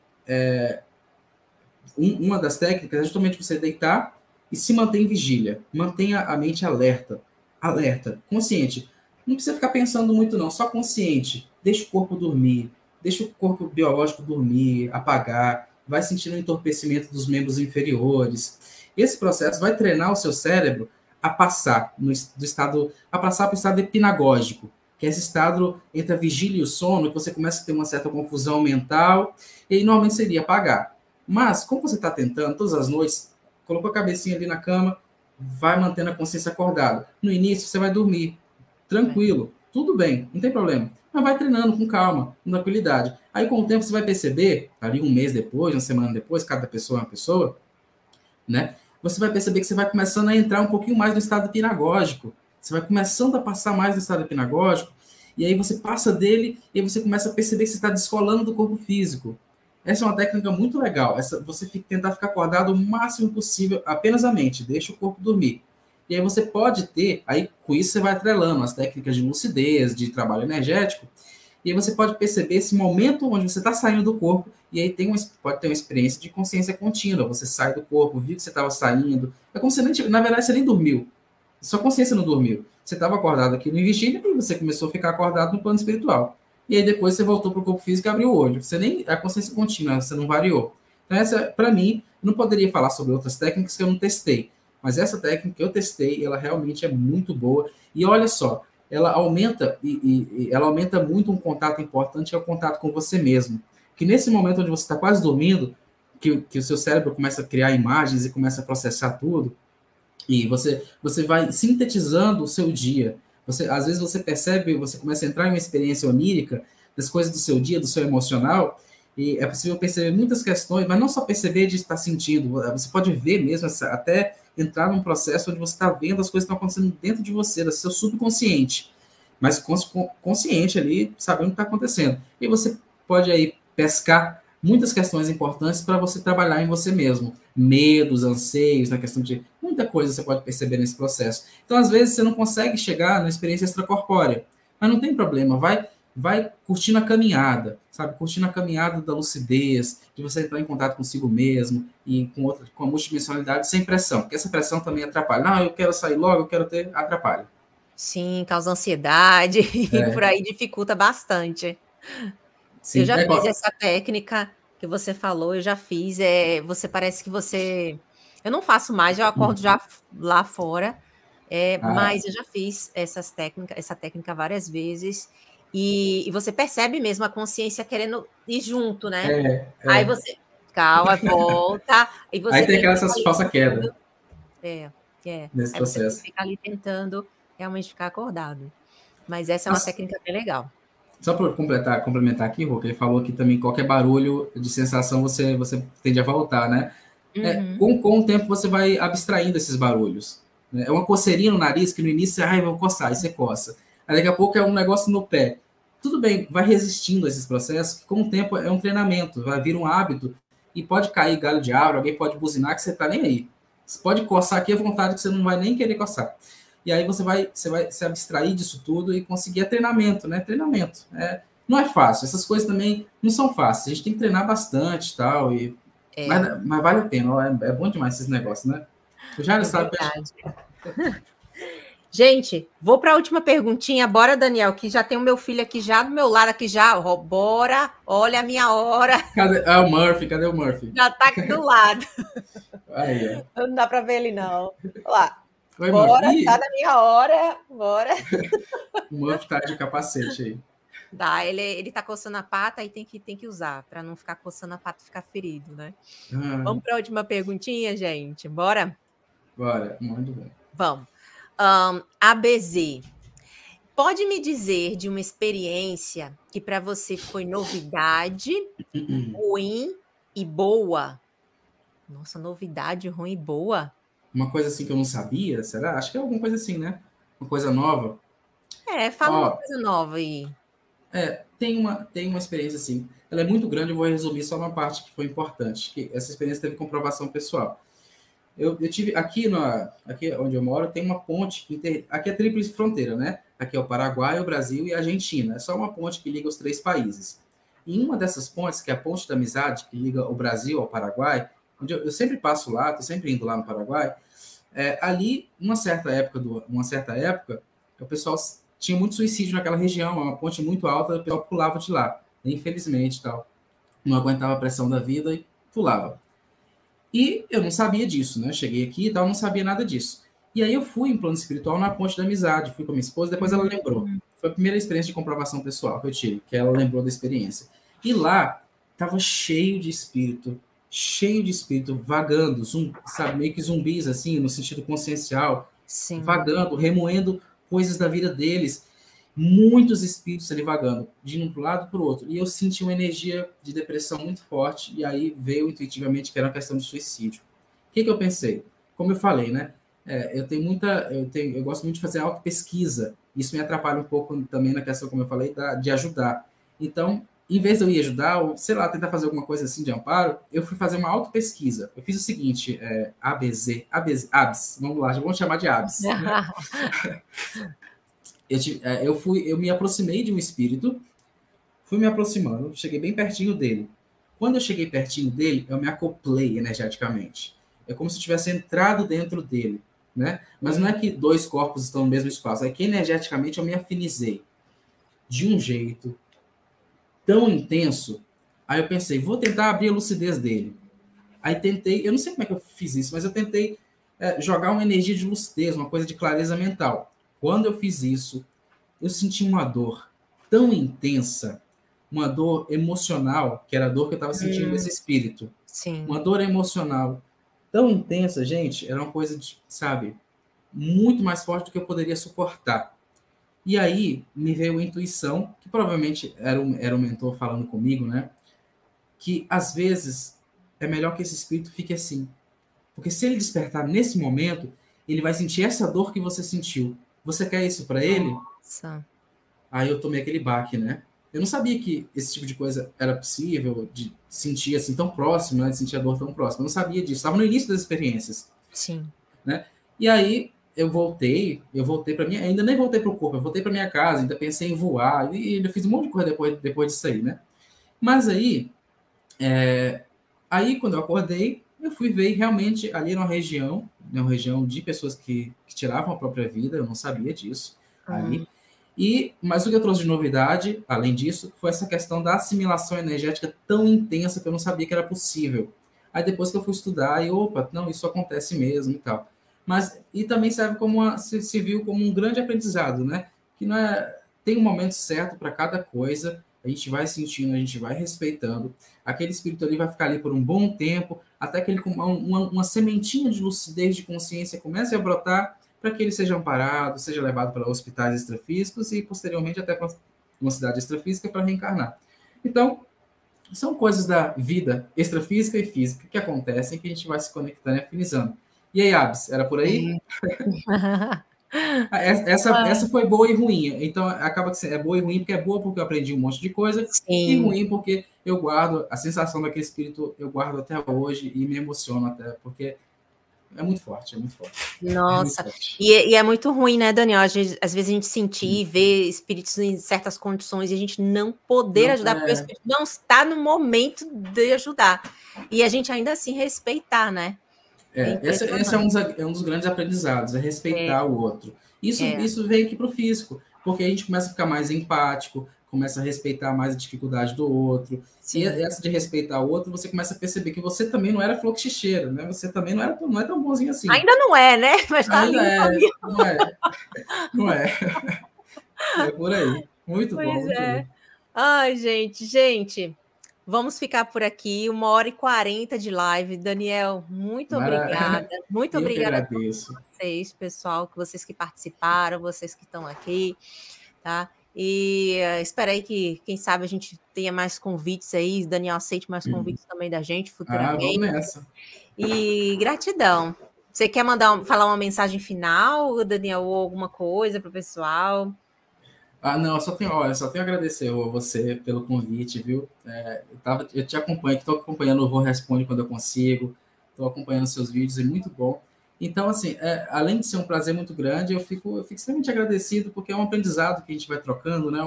uma das técnicas é justamente você deitar e se manter em vigília. Mantenha a mente alerta. Alerta, consciente. Não precisa ficar pensando muito, não. Só consciente. Deixa o corpo dormir. Deixa o corpo biológico dormir, apagar. Vai sentindo o entorpecimento dos membros inferiores. Esse processo vai treinar o seu cérebro a passar a passar para o estado epinagógico, que é esse estado entre a vigília e o sono, que você começa a ter uma certa confusão mental, e aí, normalmente seria apagar. Mas, como você está tentando, todas as noites, colocou a cabecinha ali na cama, vai mantendo a consciência acordada. No início, você vai dormir, tranquilo, tudo bem, não tem problema. Mas vai treinando com calma, com tranquilidade. Aí, com o tempo, você vai perceber, ali um mês depois, uma semana depois, cada pessoa é uma pessoa, né? Você vai perceber que você vai começando a entrar um pouquinho mais no estado epinagógico. Você vai começando a passar mais no estado epinagógico, e aí você passa dele, e aí você começa a perceber que você está descolando do corpo físico. Essa é uma técnica muito legal. Você tentar ficar acordado o máximo possível, apenas a mente, deixa o corpo dormir. E aí você pode ter, aí com isso você vai atrelando as técnicas de lucidez, de trabalho energético, e aí você pode perceber esse momento onde você está saindo do corpo, e aí pode ter uma experiência de consciência contínua. Você sai do corpo, viu que você estava saindo. É como se, na verdade, você nem dormiu. Sua consciência não dormiu. Você estava acordado aqui no vigília e você começou a ficar acordado no plano espiritual. E aí depois você voltou para o corpo físico e abriu o olho. Você nem a consciência contínua, você não variou. Então essa, para mim, eu não poderia falar sobre outras técnicas que eu não testei, mas essa técnica que eu testei, ela realmente é muito boa. E olha só, ela aumenta ela aumenta muito um contato importante, que é o contato com você mesmo. Que nesse momento onde você está quase dormindo, que o seu cérebro começa a criar imagens e começa a processar tudo, e você vai sintetizando o seu dia. Às vezes você percebe, você começa a entrar em uma experiência onírica das coisas do seu dia, do seu emocional, e é possível perceber muitas questões, mas não só perceber de estar sentindo, você pode ver mesmo, até entrar num processo onde você está vendo as coisas que estão acontecendo dentro de você, do seu subconsciente, mas consciente ali, sabendo o que está acontecendo. E você pode aí pescar muitas questões importantes para você trabalhar em você mesmo. Medos, anseios, na questão de muita coisa você pode perceber nesse processo. Então, às vezes, você não consegue chegar na experiência extracorpórea, mas não tem problema, vai curtindo a caminhada, sabe? Curtindo a caminhada da lucidez, de você entrar em contato consigo mesmo e com a multidimensionalidade sem pressão, porque essa pressão também atrapalha. Não, eu quero sair logo, eu quero ter, atrapalha. Sim, causa ansiedade e por aí dificulta bastante. Sim, eu já fiz essa técnica que você falou, eu já fiz. Você parece que você... Eu não faço mais, eu acordo já lá fora, Ah, Mas eu já fiz essa técnica várias vezes, e você percebe mesmo a consciência querendo ir junto, né? é, Aí é. você, calma, volta, aí Aí você tem tem que aquela ficar ali falsa tentando, queda é, nesse aí você tem que processo. ficar ali tentando realmente ficar acordado. Mas essa é uma Mas, técnica bem legal. só para complementar aqui, Rô, que ele falou que também qualquer barulho de sensação você tende a voltar, né? Uhum. Com o tempo você vai abstraindo esses barulhos. Né? É uma coceirinha no nariz que no início, ai, vou coçar, aí você coça. Aí daqui a pouco é um negócio no pé. Tudo bem, vai resistindo a esses processos, que com o tempo é um treinamento, vai vir um hábito e pode cair galho de árvore, alguém pode buzinar que você tá nem aí. Você pode coçar aqui à vontade que você não vai nem querer coçar. E aí você vai se abstrair disso tudo e conseguir treinamento, né? Treinamento. Não é fácil, essas coisas também não são fáceis. A gente tem que treinar bastante e tal, É, mas vale a pena, é bom demais esses negócios, né? O Jair é sabe que verdade. Gente, vou para a última perguntinha. Bora, Daniel, que já tem o meu filho aqui já do meu lado, aqui já. Ó, bora, olha a minha hora. cadê o Murphy? Cadê o Murphy? Já tá aqui do lado. Aí, ó. Não dá para ver ele, não. Olha lá. Oi, Murphy. Bora, tá Ih, na minha hora. Bora. o Murphy tá de capacete aí. Tá, ele tá coçando a pata e tem que usar, para não ficar coçando a pata e ficar ferido, né? Ah, Vamos para a última perguntinha, gente? Bora? bora, muito bom. Vamos. ABZ. Pode me dizer de uma experiência que para você foi novidade, ruim e boa? Nossa, novidade, ruim e boa? Uma coisa assim que eu não sabia, será? Acho que é alguma coisa assim, né? Uma coisa nova. Fala uma Ó, coisa nova aí. tem uma experiência assim. Ela é muito grande, eu vou resumir só uma parte que foi importante, que essa experiência teve comprovação pessoal. Eu tive aqui onde eu moro, tem uma ponte aqui é tríplice fronteira, né? Aqui é o Paraguai, o Brasil e a Argentina. É só uma ponte que liga os três países. E uma dessas pontes, que é a Ponte da Amizade, que liga o Brasil ao Paraguai, onde eu sempre passo lá, estou sempre indo lá no Paraguai, ali, uma certa época, o pessoal tinha muito suicídio naquela região, uma ponte muito alta, o pessoal pulava de lá, infelizmente, tal. Não aguentava a pressão da vida e pulava. E eu não sabia disso, né? Cheguei aqui e tal, não sabia nada disso. E aí eu fui em plano espiritual na Ponte da Amizade, fui com a minha esposa, depois ela lembrou. Hum. Foi a primeira experiência de comprovação pessoal que eu tive, que ela lembrou da experiência. E lá tava cheio de espírito, vagando, sabe, meio que zumbis, assim, no sentido consciencial, Sim. vagando, remoendo coisas da vida deles. Muitos espíritos ali vagando, de um lado para o outro. E eu senti uma energia de depressão muito forte, e aí veio intuitivamente que era uma questão de suicídio. O que eu pensei? Como eu falei, né? Eu gosto muito de fazer auto-pesquisa. Isso me atrapalha um pouco também na questão, como eu falei, de ajudar. Então, em vez de eu ir ajudar, ou, sei lá, tentar fazer alguma coisa assim de amparo, eu fui fazer uma auto-pesquisa. Eu fiz o seguinte, ABS, vamos lá, vamos chamar de ABS, né? Eu me aproximei de um espírito, fui me aproximando, cheguei bem pertinho dele. Quando eu cheguei pertinho dele, eu me acoplei energeticamente. É como se eu tivesse entrado dentro dele, né? Mas não é que dois corpos estão no mesmo espaço, é que energeticamente eu me afinizei de um jeito tão intenso. Aí eu pensei, vou tentar abrir a lucidez dele. Aí tentei, eu não sei como é que eu fiz isso, mas eu tentei jogar uma energia de lucidez, uma coisa de clareza mental. Quando eu fiz isso, eu senti uma dor tão intensa, uma dor emocional, que era a dor que eu estava sentindo nesse espírito. Sim. Uma dor emocional tão intensa, gente, era uma coisa de, sabe, muito mais forte do que eu poderia suportar. E aí me veio a intuição, que provavelmente era um mentor falando comigo, né? Que às vezes é melhor que esse espírito fique assim. Porque se ele despertar nesse momento, ele vai sentir essa dor que você sentiu. Você quer isso para ele? Nossa. Aí eu tomei aquele baque, né? Eu não sabia que esse tipo de coisa era possível, de sentir assim tão próximo, né? De sentir a dor tão próxima. Eu não sabia disso. Estava no início das experiências, Sim. né? E aí eu voltei para minha, ainda nem voltei para o corpo, eu voltei para minha casa, ainda pensei em voar e ainda fiz um monte de coisa depois disso aí, né? Mas aí quando eu acordei, eu fui ver realmente ali era uma região de pessoas que tiravam a própria vida, eu não sabia disso ali. Hum. Mas o que eu trouxe de novidade, além disso, foi essa questão da assimilação energética tão intensa que eu não sabia que era possível. Aí depois que eu fui estudar, opa, não, isso acontece mesmo e tal. mas e também serve como se viu como um grande aprendizado, né? Que não é, tem um momento certo para cada coisa, a gente vai sentindo, a gente vai respeitando. Aquele espírito ali vai ficar ali por um bom tempo, até que ele uma sementinha de lucidez, de consciência comece a brotar para que ele seja amparado, seja levado para hospitais extrafísicos e posteriormente até para uma cidade extrafísica para reencarnar. Então, são coisas da vida extrafísica e física que acontecem que a gente vai se conectando e afinizando. E aí, Abs, era por aí? É. Essa foi boa e ruim. Então, acaba que é boa e ruim porque é boa porque eu aprendi um monte de coisa e Sim. ruim porque eu guardo a sensação daquele espírito, eu guardo até hoje e me emociono até, porque é muito forte, é muito forte. É muito Nossa, forte. e é muito ruim, né, Daniel? Às vezes a gente sentir e ver espíritos em certas condições e a gente não poder Não, ajudar, porque o espírito não está no momento de ajudar. E a gente ainda assim respeitar, né? É esse impressionante. é um dos grandes aprendizados, é É, respeitar o outro. é. Isso veio aqui para o físico, porque a gente começa a ficar mais empático, começa a respeitar mais a dificuldade do outro. E Sim. essa de respeitar o outro, você começa a perceber que você também não era fluxicheiro, né? Você também não é tão bonzinho assim. Ainda não é, né? Mas tá ali Ainda no é, caminho. não é, não é. É por aí. Muito bom, Pois muito bom. é. Ai, gente, vamos ficar por aqui, 1h40 de live. Daniel, muito Eu que obrigada a todos agradeço. vocês, pessoal, que vocês que participaram, vocês que estão aqui, tá? E espero aí que, quem sabe, a gente tenha mais convites aí, Daniel aceite mais convites também da gente Ah, vamos futuramente. nessa. E gratidão. Você quer falar uma mensagem final, Daniel, ou alguma coisa para o pessoal? Ah, não, olha, só tenho a agradecer a você pelo convite, viu? Eu te acompanho, estou acompanhando o Vô Responde quando eu consigo, estou acompanhando seus vídeos, é muito bom. Então, assim, além de ser um prazer muito grande, eu fico extremamente agradecido, porque é um aprendizado que a gente vai trocando, né?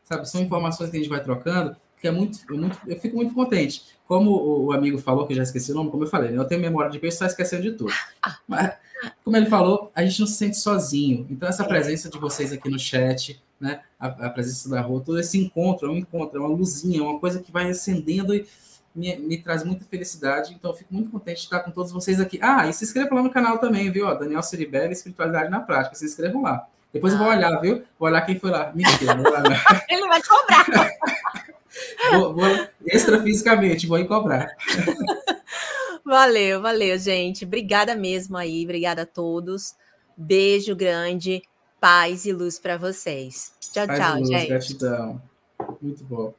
Sabe, são Sim. informações que a gente vai trocando, que eu fico muito contente. Como o amigo falou, que eu já esqueci o nome, como eu falei, né? Eu tenho memória de peixe, só esquecendo de tudo. Mas, como ele falou, a gente não se sente sozinho. Então, essa presença de vocês aqui no chat, né? A presença da rua, todo esse encontro, é uma luzinha, é uma coisa que vai acendendo e me traz muita felicidade. Então, eu fico muito contente de estar com todos vocês aqui. Ah, e se inscrevam lá no canal também, viu? Ó, Daniel Ceribelli, Espiritualidade na Prática. Se inscrevam lá. Depois eu vou olhar, viu? Vou olhar quem foi lá. Mentira, não vou olhar, não. Ele vai cobrar. Vou extrafisicamente, vou ir cobrar. Valeu, gente. Obrigada mesmo aí, obrigada a todos. Beijo grande, paz e luz para vocês. Tchau, Paz e tchau, luz, gente. gratidão. Muito bom.